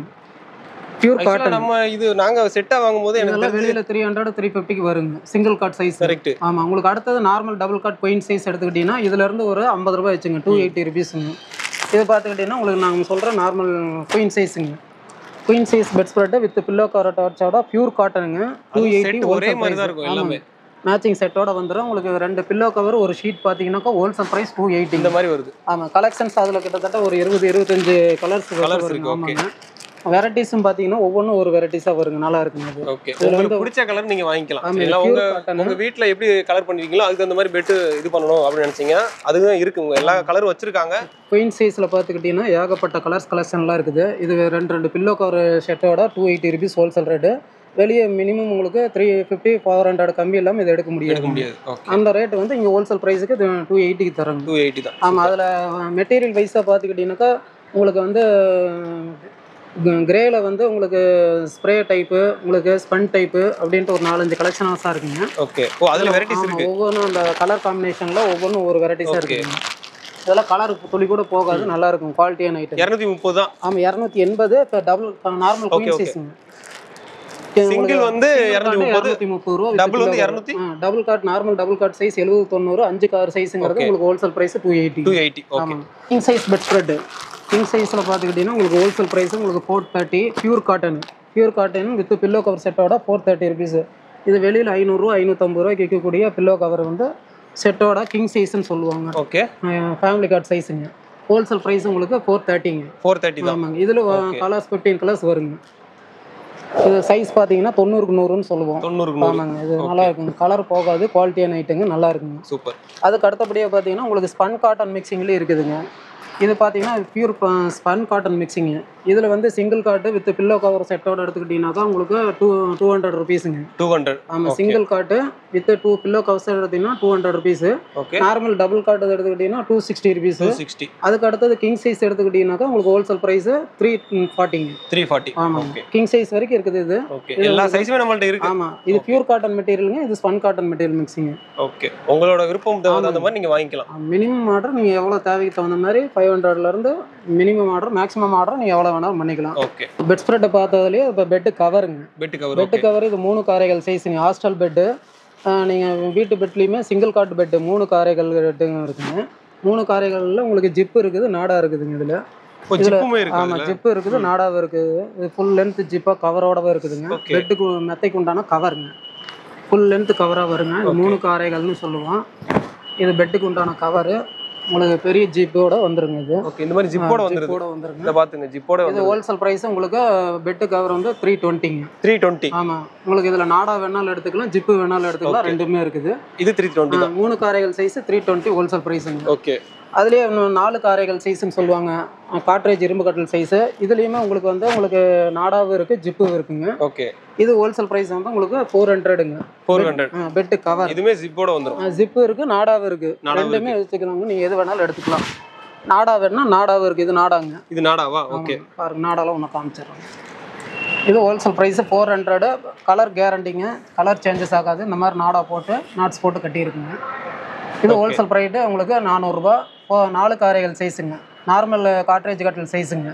[SPEAKER 1] Pure cotton.
[SPEAKER 2] நம்ம இது நாங்க செட்டா வாங்கும்போது எனக்கு
[SPEAKER 1] வெளியில 300-350க்கு வருங்க சிங்கிள் காட் சைஸ்.
[SPEAKER 2] கரெக்ட்.
[SPEAKER 1] ஆமா, உங்களுக்கு அடுத்தது normal double God queen size எடுத்துக்கிட்டீங்கன்னா இதுல இருந்து ஒரு 50 ரூபாய் வச்சுங்க. 280 ரூபீஸ்ங்க. இது பார்த்துக்கிட்டீங்கன்னா உங்களுக்கு நாங்கள் சொல்கிற நார்மல் குயின் சைஸுங்க. Queen size bedspread with pillow cover டச்சோட பியூர் காட்டனுங்க. 280
[SPEAKER 2] ஒரே மாதிரி தான் இருக்கும் எல்லாமே.
[SPEAKER 1] மேட்சிங் செட்டோட வந்துடும். உங்களுக்கு 2 பில்லோ கவர் ஒரு ஷீட் பார்த்தீங்கன்னாக்கா ஹோல்சேல் பிரைஸ் 280
[SPEAKER 2] இந்த மாதிரி வருது.
[SPEAKER 1] ஆமாம், கலெக்ஷன்ஸ் அதில் கிட்டத்தட்ட ஒரு 20-25 கலர்ஸ்
[SPEAKER 2] இருக்கு.
[SPEAKER 1] ஆமாங்க. வெரைட்டிஸும் பார்த்தீங்கன்னா ஒவ்வொன்றும் ஒரு வெரைட்டிஸாக வருங்க. நல்லா இருக்குங்க அது.
[SPEAKER 2] ஓகே. உங்களுக்கு பிடிச்ச கலர் நீங்க வாங்கிக்கலாம். உங்க வீட்ல எப்படி கலர் பண்ணுவீங்களோ அதுக்கு அந்த மாதிரி பெட் இது பண்ணணும் அப்படின்னு நினைச்சீங்க அதுதான் இருக்குங்க. எல்லா கலரும் வச்சிருக்காங்க.
[SPEAKER 1] குயின் சைஸ்ல பார்த்துக்கிட்டீங்கன்னா ஏகப்பட்ட கலர்ஸ் கலெக்ஷன்லாம் இருக்குது. இது 2 பில்லோ கவர் செட்டோட 280 ரூபீஸ் ஹோல்சேல் ரேட்டு. வெளியே மினிமம் உங்களுக்கு 350-400 கம்மி இல்லாமல் இது எடுக்க முடியாது. அந்த ரேட் வந்து இங்கே ஹோல்சேல் ப்ரைஸுக்கு 280க்கு தராங்க.
[SPEAKER 2] 280 தான்.
[SPEAKER 1] ஆமாம், அதில் மெட்டீரியல் வைஸாக பார்த்துக்கிட்டீங்கன்னாக்கா உங்களுக்கு வந்து கிரேல வந்து உங்களுக்கு ஸ்ப்ரே டைப்பு, உங்களுக்கு ஸ்பன் டைப்பு அப்படின்ட்டு ஒரு 4-5 கலெக்ஷனாக இருக்குங்க.
[SPEAKER 2] ஓகே. ஓ, அதில் வெரைட்டிஸ் இருக்கு.
[SPEAKER 1] ஒவ்வொன்றும் அந்த கலர் காம்பினேஷனில் ஒவ்வொன்றும் ஒரு வெரைட்டிஸாக இருக்குங்க. இதெல்லாம் கலர் துளி கூட போகாது, நல்லா இருக்கும். குவாலிட்டியான ஐட்டம்.
[SPEAKER 2] 230 தான்.
[SPEAKER 1] ஆமாம், 280. இப்போ டபுள் நார்மல் குயின் சைஸுங்க.
[SPEAKER 2] சிங்கிள் வந்து
[SPEAKER 1] 230 ரூபா.
[SPEAKER 2] டபுள் வந்து 200.
[SPEAKER 1] Double cot normal double cot size 70-90. 5 கார் சைஸ்ங்கிறது உங்களுக்கு wholesale price 280.
[SPEAKER 2] Okay.
[SPEAKER 1] King size bedspread. King சைஸில் பார்த்துக்கிட்டிங்கன்னா உங்களுக்கு ஹோல்சேல் ப்ரைஸ் உங்களுக்கு 430. Pure cotton with pillow cover செட்டோட 430 ரூபீஸ். இது வெளியில் 500-550 ரூபாய்க்கு விற்கக்கூடிய பில்லோ கவர் வந்து செட்டோட கிங் சைஸ்ன்னு சொல்லுவாங்க.
[SPEAKER 2] ஓகே.
[SPEAKER 1] ஃபேமிலி கார்ட் சைஸுங்க. ஹோல்சேல் ப்ரைஸ் உங்களுக்கு 430ங்க.
[SPEAKER 2] 430 தான்.
[SPEAKER 1] ஆமாங்க. இதில் கலர்ஸ் 15 கலர்ஸ் வருங்க. இது சைஸ் பார்த்தீங்கன்னா 90க்கு 100ன்னு சொல்லுவோம்.
[SPEAKER 2] 90க்கு 100.
[SPEAKER 1] ஆமாங்க. இது நல்லா இருக்குங்க. கலர் போகாது, குவாலிட்டியான ஐட்டங்க, நல்லா இருக்குங்க.
[SPEAKER 2] சூப்பர்.
[SPEAKER 1] அதுக்கு அடுத்தபடியாக பார்த்தீங்கன்னா உங்களுக்கு ஸ்பன் காட்டன் மிக்சிங்லேயே இருக்குதுங்க. இது பார்த்தீங்கன்னா பியூர் ஸ்பன் காட்டன் மிக்சிங்கு. இதில் வந்து சிங்கிள் காட்டு வித் பில்லோ கவர் செட்டோட எடுத்துக்கிட்டீங்கன்னாக்கா உங்களுக்கு 200 ருபீஸுங்க.
[SPEAKER 2] 200.
[SPEAKER 1] ஆமாம். சிங்கிள் காட்டு வித் 2 பில்லோ கவர்ஸ் எடுத்தீங்கன்னா 200 ருபீஸு. நார்மல் டபுள் காட்டு எடுத்துக்கிட்டீங்கன்னா 260 ருபீஸு.
[SPEAKER 2] 260.
[SPEAKER 1] அதுக்கு அடுத்தது கிங் சைஸ் எடுத்துக்கிட்டீங்கன்னாக்கா உங்களுக்கு ஹோல்சேல் ப்ரைஸ் 340ங்க.
[SPEAKER 2] 340.
[SPEAKER 1] ஆமாம். கிங் சைஸ் வரைக்கும் இருக்குது இது.
[SPEAKER 2] ஓகே. எல்லா சைஸுமே நம்மள்ட்ட இருக்கு.
[SPEAKER 1] ஆமாம். இது பியூர் காட்டன் மெட்டீரியலுங்க. இது spun cotton material mixing.
[SPEAKER 2] Okay. உங்களோட விருப்பம் தகுந்த மாதிரி நீங்க வாங்கிக்கலாம்.
[SPEAKER 1] மினிமம் ஆர்டர் நீங்கள் எவ்வளோ தேவைக்கு தகுந்த மாதிரி 500லேருந்து மினிமம் ஆர்டர், மேக்ஸிமம் ஆர்டர் நீங்கள் எவ்வளோ வேணாலும் பண்ணிக்கலாம்.
[SPEAKER 2] ஓகே.
[SPEAKER 1] பெட் ஸ்ப்ரெட்டை பார்த்ததுலேயே இப்போ பெட்டு கவருங்க.
[SPEAKER 2] Bed cover.
[SPEAKER 1] பெட்டு கவர் இது 3 காரைகள் சைஸுங்க. ஹாஸ்டல் பெட்டு, நீங்கள் வீட்டு பெட்லேயுமே சிங்கிள் காட் பெட்டு 3 காரைகள் பெட்டுங்க இருக்குங்க. 3 காரைகளில் உங்களுக்கு ஜிப்பு இருக்குது, நாடா இருக்குதுங்க. இதில்
[SPEAKER 2] ஜிப்புமே இருக்கு.
[SPEAKER 1] ஆமாம், ஜிப்பு இருக்குது, நாடாவும் இருக்குது. இது ஃபுல் லென்த் ஜிப்பாக கவரோடவே இருக்குதுங்க. பெட்டுக்கு மெத்தைக்கு உண்டான கவருங்க. ஃபுல் லென்த் கவராக வருங்க. இது 3 காரைகள்னு சொல்லுவோம். இது பெட்டுக்கு உண்டான கவரு. உங்களுக்கு பெரிய ஜிப்போட வந்துருங்க. இது
[SPEAKER 2] ஓகே. இந்த மாதிரி ஜிப்போட வந்துருது.
[SPEAKER 1] வந்துருங்க.
[SPEAKER 2] இத பாத்துங்க, ஜிப்போட
[SPEAKER 1] இது ஹோல்சேல் பிரைஸ் உங்களுக்கு பெட் கவர் வந்து 320ங்க.
[SPEAKER 2] 320.
[SPEAKER 1] ஆமா. உங்களுக்கு இதுல நாடா வேணாலும் எடுத்துக்கலாம், ஜிப்பு வேணாலும் எடுத்துக்கலாம், ரெண்டுமே இருக்குது.
[SPEAKER 2] இது 320 தான்.
[SPEAKER 1] 3 காரைகள் சைஸ் 320 ஹோல்சேல் பிரைஸ்ங்க.
[SPEAKER 2] ஓகே.
[SPEAKER 1] அதுலயே 4 காரைகள் சைஸ்னு சொல்லுவாங்க. காட்ரேஜ் இரும்பு கட்டல் சைஸ். இதுலயுமே உங்களுக்கு நாடாவும் இருக்கு, ஜிப்பும் இருக்குங்க.
[SPEAKER 2] ஓகே.
[SPEAKER 1] இது ஹோல்சேல் பிரைஸ் வந்து உங்களுக்கு 400ங்க.
[SPEAKER 2] 400.
[SPEAKER 1] Bed cover.
[SPEAKER 2] இதுமே ஜிப்போட வந்துரும்.
[SPEAKER 1] ஜிப்பு இருக்கு, நாடாவும் இருக்கு. ரெண்டுமே எடுத்துக்கலாங்க. நீங்க எது வேணாலும் எடுத்துக்கலாம். நாடா வேணும்னா நாடாவும் இருக்கு. இது நாடாங்க.
[SPEAKER 2] இது நாடாவா? ஓகே.
[SPEAKER 1] பாருங்க, நாடாலாம் ஒன்று காமிச்சிடுறோம். இது ஹோல்சேல் ப்ரைஸ் 400. கலர் கேரண்டிங்க. கலர் சேஞ்சஸ் ஆகாது. இந்த மாதிரி நாடா போட்டு நாட்ஸ் போட்டு கட்டியிருக்குங்க. இது ஹோல்சேல் ப்ரைஸ் உங்களுக்கு 400 ரூபா. 4 காரைகள் சைஸுங்க. நார்மல் காட்ரேஜ் கட்டல் சைஸுங்க.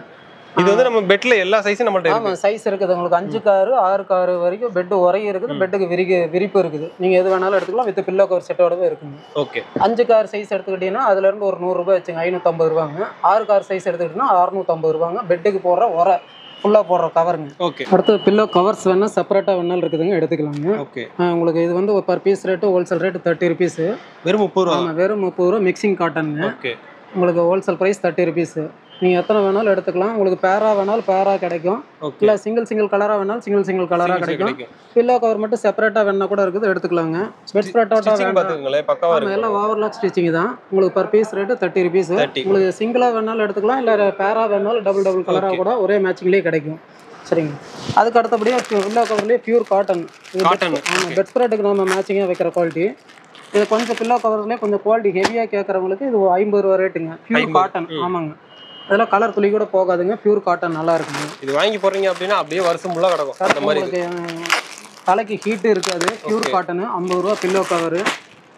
[SPEAKER 2] இது வந்து நம்ம பெட்ல எல்லா சைஸும் நம்மள்ட்ட இருக்கு.
[SPEAKER 1] ஆமாம், சைஸ் இருக்குது. உங்களுக்கு 5 காரு 6 காரு வரைக்கும் பெட்டு உரையும் இருக்குது, பெட்டுக்கு விரிப்பு இருக்குது. நீங்கள் எது வேணாலும் எடுத்துக்கலாம். வித் பில்லோ கவர் செட்டோடவே இருக்குங்க.
[SPEAKER 2] ஓகே. 5
[SPEAKER 1] கார் சைஸ் எடுத்துக்கிட்டீங்கன்னா அதுலேருந்து ஒரு 100 ரூபாய் வச்சுங்க, 550 ரூபாங்க. 6 கார் சைஸ் எடுத்துக்கிட்டீங்கன்னா 650 ரூபாங்க. பெட்டுக்கு போடுற உரை ஃபுல்லாக போடுற கவருங்க.
[SPEAKER 2] ஓகே.
[SPEAKER 1] அடுத்து பில்லோ கவர்ஸ் வேணால் செப்பரேட்டாக வேணாலும் இருக்குதுங்க, எடுத்துக்கலாங்க.
[SPEAKER 2] ஓகே.
[SPEAKER 1] உங்களுக்கு இது வந்து per piece rate wholesale rate 30 rupees.
[SPEAKER 2] வெறும் 30 ரூபா.
[SPEAKER 1] ஆமாம், வெறும் 30 ரூபா. மிக்சிங் காட்டனுங்க.
[SPEAKER 2] ஓகே.
[SPEAKER 1] உங்களுக்கு ஹோல்சேல் ப்ரைஸ் 30 ருபீஸ். நீங்கள் எத்தனை வேணாலும் எடுத்துக்கலாம். உங்களுக்கு பேரா வேணாலும் பேரா கிடைக்கும், இல்லை சிங்கிள் கலராக வேணாலும் சிங்கிள் கலராக கிடைக்கும். பில்லோ கவர் மட்டும் செப்பரேட்டாக வேணா கூட இருக்குது, எடுத்துக்கலாங்க. பெட் ஸ்ப்ரெட்டோட எல்லாம் ஓவர்லாக் ஸ்டிச்சிங் தான். உங்களுக்கு பர் பீஸ் ரேட்டு 30 ருபீஸ். உங்களுக்கு சிங்கிளாக வேணாலும் எடுத்துக்கலாம், இல்லை பேரா வேணாலும் டபுள் கலராக கூட ஒரே மேட்சிங்லேயே கிடைக்கும். சரிங்க. அதுக்கு அடுத்தபடியாக பில்லோ கவர்லேயே பியூர் காட்டன். பெட் ஸ்ப்ரெட்டுக்கு நம்ம மேட்சிங்காக வைக்கிற குவாலிட்டி இது. கொஞ்சம் பில்லோ கவர்லேயே கொஞ்சம் குவாலிட்டி ஹெவியாக கேட்குறவங்களுக்கு இது 50 ரூபா ரேட்டுங்க. Pure cotton. ஆமாங்க. அதெல்லாம் கலர் துளி கூட போகாதுங்க. பியூர் காட்டன் நல்லா இருக்குங்க.
[SPEAKER 2] இது வாங்கி போடுறீங்க அப்படின்னா அப்படியே வருஷம் ஃபுல்லாக கிடக்கும். அந்த மாதிரி
[SPEAKER 1] தலைக்கு ஹீட்டு இருக்காது. பியூர் காட்டனு 50 ரூபா பில்லோ கவரு.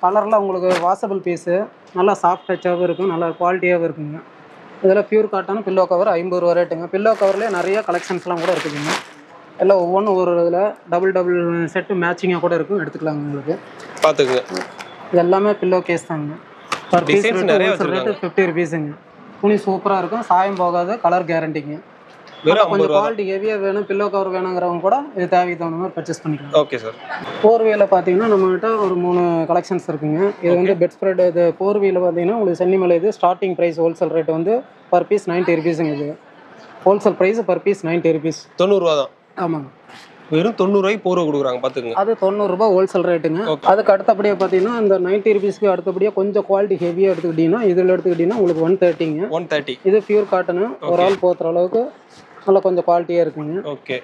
[SPEAKER 1] கலரில் உங்களுக்கு வாஷபிள் பீஸு, நல்லா சாஃப்ட் டச்சாகவும் இருக்கும், நல்லா குவாலிட்டியாகவும் இருக்குங்க. இதில் பியூர் காட்டன் பில்லோ கவர் 50 ரூபா ரேட்டுங்க. பில்லோ கவர்லேயே நிறைய கலெக்ஷன்ஸ்லாம் கூட இருக்குதுங்க. எல்லாம் ஒவ்வொன்றும் ஒரு இதில் டபுள் செட்டு மேட்சிங்காக கூட இருக்கும், எடுத்துக்கலாங்க. உங்களுக்கு
[SPEAKER 2] பார்த்துக்குங்க.
[SPEAKER 1] இது எல்லாமே பில்லோ கேஸ் தாங்க. பர் பீஸ் ரேட்டு 50 ருபீஸுங்க. துணி சூப்பராக இருக்கும், சாயம் போகாது, கலர் கேரண்டிங்க. கொஞ்சம் குவாலிட்டி ஹெவியாக வேணும், பில்லோ கவர் வேணுங்கிறவங்க கூட இது தேவைக்கு தகுந்த மாதிரி பர்ச்சேஸ் பண்ணிக்கலாம்.
[SPEAKER 2] Okay sir.
[SPEAKER 1] 4Vல பார்த்தீங்கன்னா நம்மகிட்ட ஒரு 3 கலெக்ஷன்ஸ் இருக்குங்க. இது வந்து பெட் ஸ்ப்ரெட். இது 4Vல பார்த்தீங்கன்னா உங்களுக்கு சென்னிமலை. இது ஸ்டார்டிங் ப்ரைஸ் ஹோல்சேல் ரேட் வந்து பர் பீஸ் 90 ருபீஸுங்க. இது wholesale price per piece 90 rupees.
[SPEAKER 2] 90 ரூபா தான்.
[SPEAKER 1] ஆமாங்க.
[SPEAKER 2] வெறும் 90 ரூபாய்க்கு போர்வை கொடுக்குறாங்க, பார்த்துக்குங்க.
[SPEAKER 1] அது 90 ரூபாய் ஹோல்சேல் ரேட்டுங்க. அதுக்கு அடுத்தபடியாக பார்த்தீங்கன்னா இந்த 90 ருபீஸ்க்கு அடுத்தபடியாக கொஞ்சம் குவாலிட்டி ஹெவியாக எடுத்துக்கிட்டீங்கன்னா இதில் எடுத்துக்கிட்டிங்கன்னா உங்களுக்கு 130ங்க. 130. இது பியூர் காட்டனு. ஒரு ஆள் போத்துற அளவுக்கு நல்லா கொஞ்சம் குவாலிட்டியாக இருக்குங்க. ஓகே.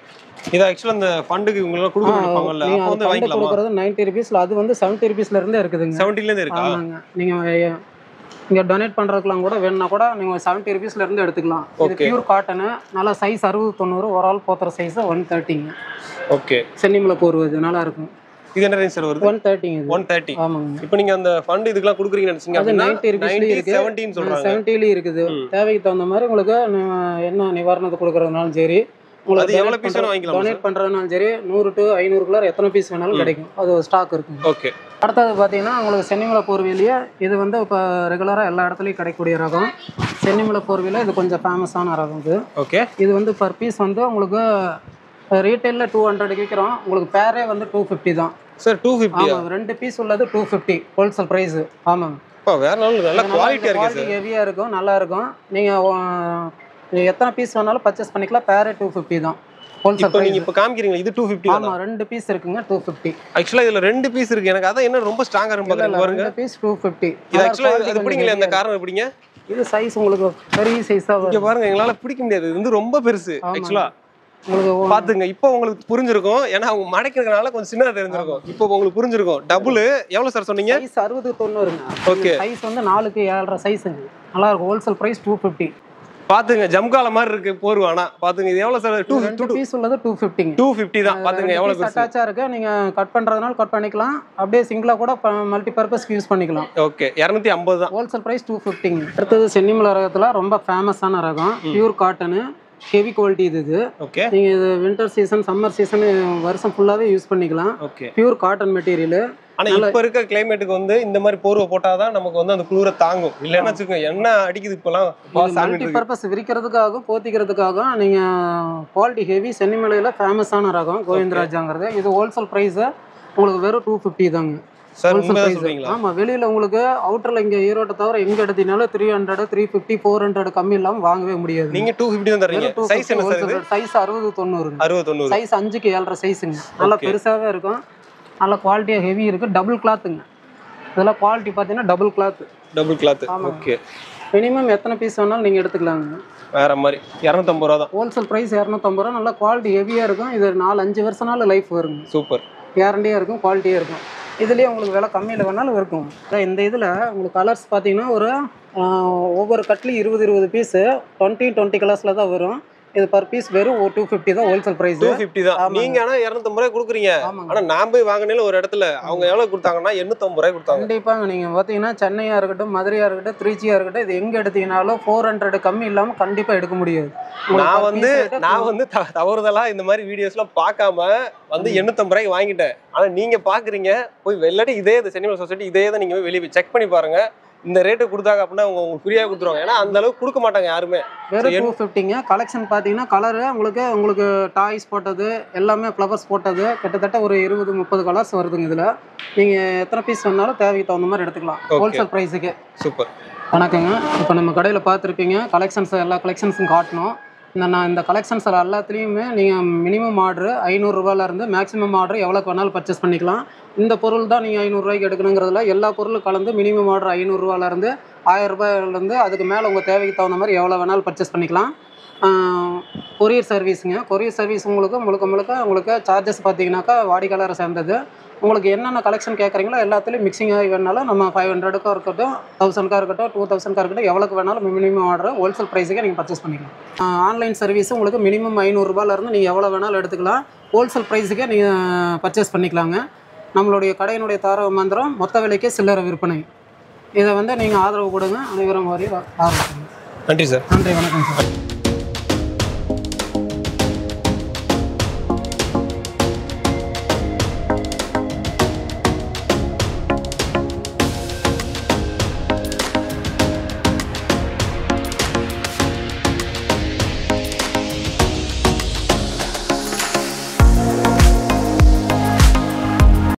[SPEAKER 2] இது ஆக்சுவலாக அந்த ஃபண்டுக்கு இவங்களாம் கொடுக்குறாங்கல்ல, அப்போ வந்து வாங்கிக்கலாம்.
[SPEAKER 1] கொடுக்குறது 90 ருபீஸில். அது வந்து 70 ருபீஸ்லேருந்தே இருக்குதுங்க.
[SPEAKER 2] 70லேருந்து இருக்கா?
[SPEAKER 1] ஆமாங்க. நீங்கள் இங்கே டொனேட் பண்ணுறதுக்குலாம் கூட வேணுன்னா கூட நீங்கள் 70 ருபீஸ்லேருந்து எடுத்துக்கலாம். இது பியூர் காட்டனு. நல்லா சைஸ் 60-90. ஒரு ஆள் போத்துற சைஸ் 130ங்க.
[SPEAKER 2] ஓகே.
[SPEAKER 1] சென்னிமலை போர்வது நல்லா இருக்கும்.
[SPEAKER 2] இது என்ன ரேஞ்ச் சார் வருது?
[SPEAKER 1] 130ங்க.
[SPEAKER 2] 130.
[SPEAKER 1] ஆமாங்க.
[SPEAKER 2] இப்போ நீங்க அந்த ஃபண்ட் இதுக்கெல்லாம் கொடுக்குறீங்கன்னு நினைச்சீங்க அப்படினா
[SPEAKER 1] 90 ருபீஸ்ல இருக்கு.
[SPEAKER 2] 70 சொல்றாங்க.
[SPEAKER 1] 70ல இருக்குது. தேவைக்கு தகுந்த மாதிரி உங்களுக்கு என்ன நிவாரணத்தை கொடுக்கறதுனாலும் சரி,
[SPEAKER 2] உங்களுக்கு எவ்வளவு பீஸ் வேணா வாங்கிக்கலாம்.
[SPEAKER 1] டொனேட் பண்றதுனாலும் சரி 100 to 500 குள்ள எத்தனை பீஸ் வேணாலும் கிடைக்கும். அது ஸ்டாக் இருக்கும்.
[SPEAKER 2] ஓகே.
[SPEAKER 1] அடுத்தது பார்த்தீங்கன்னா உங்களுக்கு சென்னிமலை போர்விலேயே இது வந்து இப்போ ரெகுலராக எல்லா இடத்துலையும் கிடைக்கக்கூடிய ரகம். சென்னிமலை போர்வில இது கொஞ்சம் ஃபேமஸான ரகம் இது.
[SPEAKER 2] ஓகே.
[SPEAKER 1] இது வந்து பர் பீஸ் வந்து உங்களுக்கு ரீட்டைலில் 200 விற்கிறோம். உங்களுக்கு பேரே வந்து 250 தான்
[SPEAKER 2] சார். 250.
[SPEAKER 1] ஆமாம், 2 பீஸ் உள்ளது 250 ஹோல்சேல் ப்ரைஸ். ஆமாங்க.
[SPEAKER 2] வேற நல்ல குவாலிட்டியாக இருக்கு சார்.
[SPEAKER 1] ஹெவியாக இருக்கும், நல்லா இருக்கும். நீங்கள் எத்தனை பீஸ் வேணாலும் பர்ச்சேஸ் பண்ணிக்கலாம். பேரே 250 தான். ஹோல்சேல்
[SPEAKER 2] இப்போ நீங்க இப்போ காமிக்கிறீங்க இது 250
[SPEAKER 1] ஆமா 2 பீஸ் இருக்குங்க 250.
[SPEAKER 2] ஆக்சுவலா இதுல 2 பீஸ் இருக்கு. எனக்கு அதான் என்ன ரொம்ப ஸ்ட்ராங்கா இருக்கு பாருங்க.
[SPEAKER 1] 2 பீஸ் 250.
[SPEAKER 2] இது ஆக்சுவலா அது பிடிக்கல அந்த காரணம் பிடிங்க.
[SPEAKER 1] இது சைஸ் உங்களுக்கு பெரிய சைஸா வரும்.
[SPEAKER 2] இங்க பாருங்க எங்களால பிடிக்க முடியாது. இது வந்து ரொம்ப பெருசு ஆக்சுவலா.
[SPEAKER 1] உங்களுக்கு
[SPEAKER 2] பாத்துங்க இப்போ உங்களுக்கு புரிஞ்சிருக்கும். ஏன்னா அவங்க மடக்கிறதுனால கொஞ்சம் சின்னதா தெரிஞ்சிருக்கும். இப்போ உங்களுக்கு புரிஞ்சிருக்கும். டபுள் எவ்வளவு சார் சொன்னீங்க?
[SPEAKER 1] சைஸ் 60 90ங்க.
[SPEAKER 2] ஓகே.
[SPEAKER 1] சைஸ் வந்து 4க்கு 7.5 சைஸ்ங்க. நல்லா இருக்கும். Wholesale price 250.
[SPEAKER 2] பாத்துங்க ஜம்கால மாதிரி இருக்கு போர்வானா. பாத்துங்க இது எவ்வளவு சார்?
[SPEAKER 1] 2 பீஸ் உள்ளது 250.
[SPEAKER 2] 250 தான். பாத்துங்க எவ்வளவு பெருசு.
[SPEAKER 1] அட்டாச்சா இருக்கு. நீங்க கட் பண்றதுனால கட் பண்ணிக்கலாம். அப்படியே சிங்கிளா கூட மல்டி பர்பஸ்க்கு யூஸ் பண்ணிக்கலாம்.
[SPEAKER 2] ஓகே 250 தான்.
[SPEAKER 1] Wholesale price 250. அடுத்தது சென்னிமலை ரகத்துல ரொம்ப ஃபேமஸான ரகம் பியூர் காட்டன் ஹெவி குவாலிட்டி இது.
[SPEAKER 2] ஓகே.
[SPEAKER 1] நீங்க இது வின்டர் சீசன் சம்மர் சீசன் வருஷம் ஃபுல்லாவே யூஸ் பண்ணிக்கலாம்.
[SPEAKER 2] ஓகே.
[SPEAKER 1] Pure cotton material.
[SPEAKER 2] ஆனா இப்ப இருக்க கிளைமேட்டுக்கு வந்து இந்த மாதிரி போர்வை போட்டாதான் நமக்கு வந்து அந்த குளிர தாங்கும். இல்லன்னா வச்சுக்கோங்க என்ன அடிக்குது இப்பெல்லாம்.
[SPEAKER 1] மல்டி பர்பஸ் விரிக்கிறதுக்காகவும் போத்திக்கிறதுக்காகவும் நீங்க குவாலிட்டி ஹெவி சென்னிமலையில ஃபேமஸான ரகம் கோவிந்தராஜாங்கிறது. இது ஹோல்சேல் பிரைஸ் உங்களுக்கு வெறும் 250 தாங்க.
[SPEAKER 2] சார் சொல்றீங்களா?
[SPEAKER 1] ஆமா வெளியில உங்களுக்கு அவுட்டர்ல இங்க ஈரோட்டை தவிர எங்க எடுத்தீங்கனாலும் 300 350 400 கம்மி இல்லாம வாங்கவே முடியாது.
[SPEAKER 2] நீங்க 250 தான் தரீங்க. சைஸ் என்ன சார் இது?
[SPEAKER 1] சைஸ் 60 90.
[SPEAKER 2] 60 90.
[SPEAKER 1] சைஸ் 5க்கு 7.5 சைஸ்ங்க. நல்லா பெருசாவே இருக்கும். நல்ல குவாலிட்டியா ஹெவி இருக்கு. டபுள் கிளாத்துங்க. இதெல்லாம் குவாலிட்டி பாத்தீங்கன்னா double cloth.
[SPEAKER 2] Double cloth. Okay.
[SPEAKER 1] Minimum எத்தனை பீஸ் வேணாலும் நீங்க எடுத்துக்கலாங்க.
[SPEAKER 2] வேற மாதிரி 250 ரூபா தான்.
[SPEAKER 1] ஹோல்சேல் பிரைஸ் 250 ரூபா. நல்லா குவாலிட்டி ஹெவியா இருக்கும். இது 4-5 வருஷம்னால லைஃப் வருங்க.
[SPEAKER 2] சூப்பர்.
[SPEAKER 1] கேரண்டியா இருக்கும். குவாலிட்டியா இருக்கும். இதுலேயே உங்களுக்கு விலை கம்மியில் வேணாலும் இருக்கும். இந்த இதில் உங்களுக்கு கலர்ஸ் பார்த்தீங்கன்னா ஒரு ஒவ்வொரு கட்லையும் 20 பீஸு 20 கலர்ஸில் தான் வரும். இது பர் பீஸ் வெறும் 250 தான் ஹோல்சேல் பிரைஸ். 250
[SPEAKER 2] தான். நீங்க ஆனா 250 ரூபாய் கொடுக்குறீங்க. ஆனா நான் போய் வாங்கினேல ஒரு இடத்துல அவங்க எவ்வளவு கொடுத்தாங்கன்னா 850 ரூபாய் கொடுத்தாங்க.
[SPEAKER 1] கண்டிப்பாங்க. நீங்க பாத்தீங்கன்னா சென்னையா இருக்கட்டும் மதுரையா இருக்கட்டும் திருச்சியா இருக்கட்டும் இது எங்க எடுத்தீங்கனாலும் 400 கம்மி இல்லாம கண்டிப்பா எடுக்க முடியாது.
[SPEAKER 2] நான் வந்து தவறுதலா இந்த மாதிரி வீடியோஸ்லாம் பார்க்காம வந்து 850 ரூபாய்க்கு வாங்கிட்டேன். ஆனா நீங்க பாக்குறீங்க போய் வெள்ளடி இதே சென்னிமலை சொசைட்டி இதே தான் நீங்க வெளியே போய் செக் பண்ணி பாருங்க. இந்த ரேட்டு கொடுத்தாங்க அப்படின்னா அவங்க ஃப்ரீயா கொடுத்துருவாங்க. ஏன்னா அந்த அளவுக்கு கொடுக்க மாட்டாங்க யாருமே.
[SPEAKER 1] வெறும் 250ங்க. கலெக்ஷன் பார்த்தீங்கன்னா கலரு உங்களுக்கு டாய்ஸ் போட்டது எல்லாமே ஃப்ளவர்ஸ் போட்டது கிட்டத்தட்ட ஒரு 20-30 கலர்ஸ் வருதுங்க. இதில் நீங்கள் எத்தனை பீஸ் வேணாலும் தேவைக்கு தகுந்த மாதிரி எடுத்துக்கலாம் ஹோல்சேல் ப்ரைஸுக்கு.
[SPEAKER 2] சூப்பர்.
[SPEAKER 1] வணக்கங்க. இப்போ நம்ம கடையில் பார்த்துருப்பீங்க கலெக்ஷன்ஸ் எல்லா கலெக்ஷன்ஸும் காட்டணும். இந்த கலெக்ஷன்ஸ் எல்லாத்துலேயுமே நீங்கள் மினிமம் ஆர்டரு 500 ரூபாயிலேருந்து மேக்ஸிமம் ஆர்டர் எவ்வளோக்கு வேணாலும் பர்ச்சேஸ் பண்ணிக்கலாம். இந்த பொருள் தான் நீங்கள் 500 ரூபாய்க்கு எடுக்கணுங்கிறதுல எல்லா பொருளும் கலந்து மினிமம் ஆர்டர் 500 ரூபாயிலேருந்து 1000 ரூபாயிலேருந்து அதுக்கு மேலே உங்கள் தேவைக்கு தகுந்த மாதிரி எவ்வளோ வேணாலும் பர்ச்சேஸ் பண்ணிக்கலாம். கொரியர் சர்வீஸுங்க. கொரியர் சர்வீஸ் உங்களுக்கு சார்ஜஸ் பார்த்தீங்கன்னாக்கா வாடிக்கையாளரை சேர்ந்தது. உங்களுக்கு என்னென்ன கலெக்ஷன் கேட்குறீங்களோ எல்லாத்துலேயும் மிக்சிங் ஆகி வேணாலும் நம்ம 500க்காக இருக்கட்டும் 1000க்காக இருக்கட்டும் 2000க்காக இருக்கட்டும் எவ்வளோக்கு வேணாலும் மினிமம் ஆர்டர் ஹோல்சேல் ப்ரைஸுக்கே நீங்கள் பர்ச்சேஸ் பண்ணிக்கலாம். ஆன்லைன் சர்வீஸ் உங்களுக்கு மினிமம் 500 ரூபாயிலேருந்து நீங்கள் எவ்வளோ வேணாலும் எடுத்துக்கலாம். ஹோல்சேல் ப்ரைஸுக்கே நீங்கள் பர்ச்சேஸ் பண்ணிக்கலாங்க. நம்மளுடைய கடையினுடைய தாரக மந்திரம் மொத்த விலைக்கே சில்லறை விற்பனை. இதை வந்து நீங்கள் ஆதரவு கொடுங்க. அனைவரும் வரையும் ஆதரவு.
[SPEAKER 2] நன்றி சார்.
[SPEAKER 1] நன்றி. வணக்கம் சார்.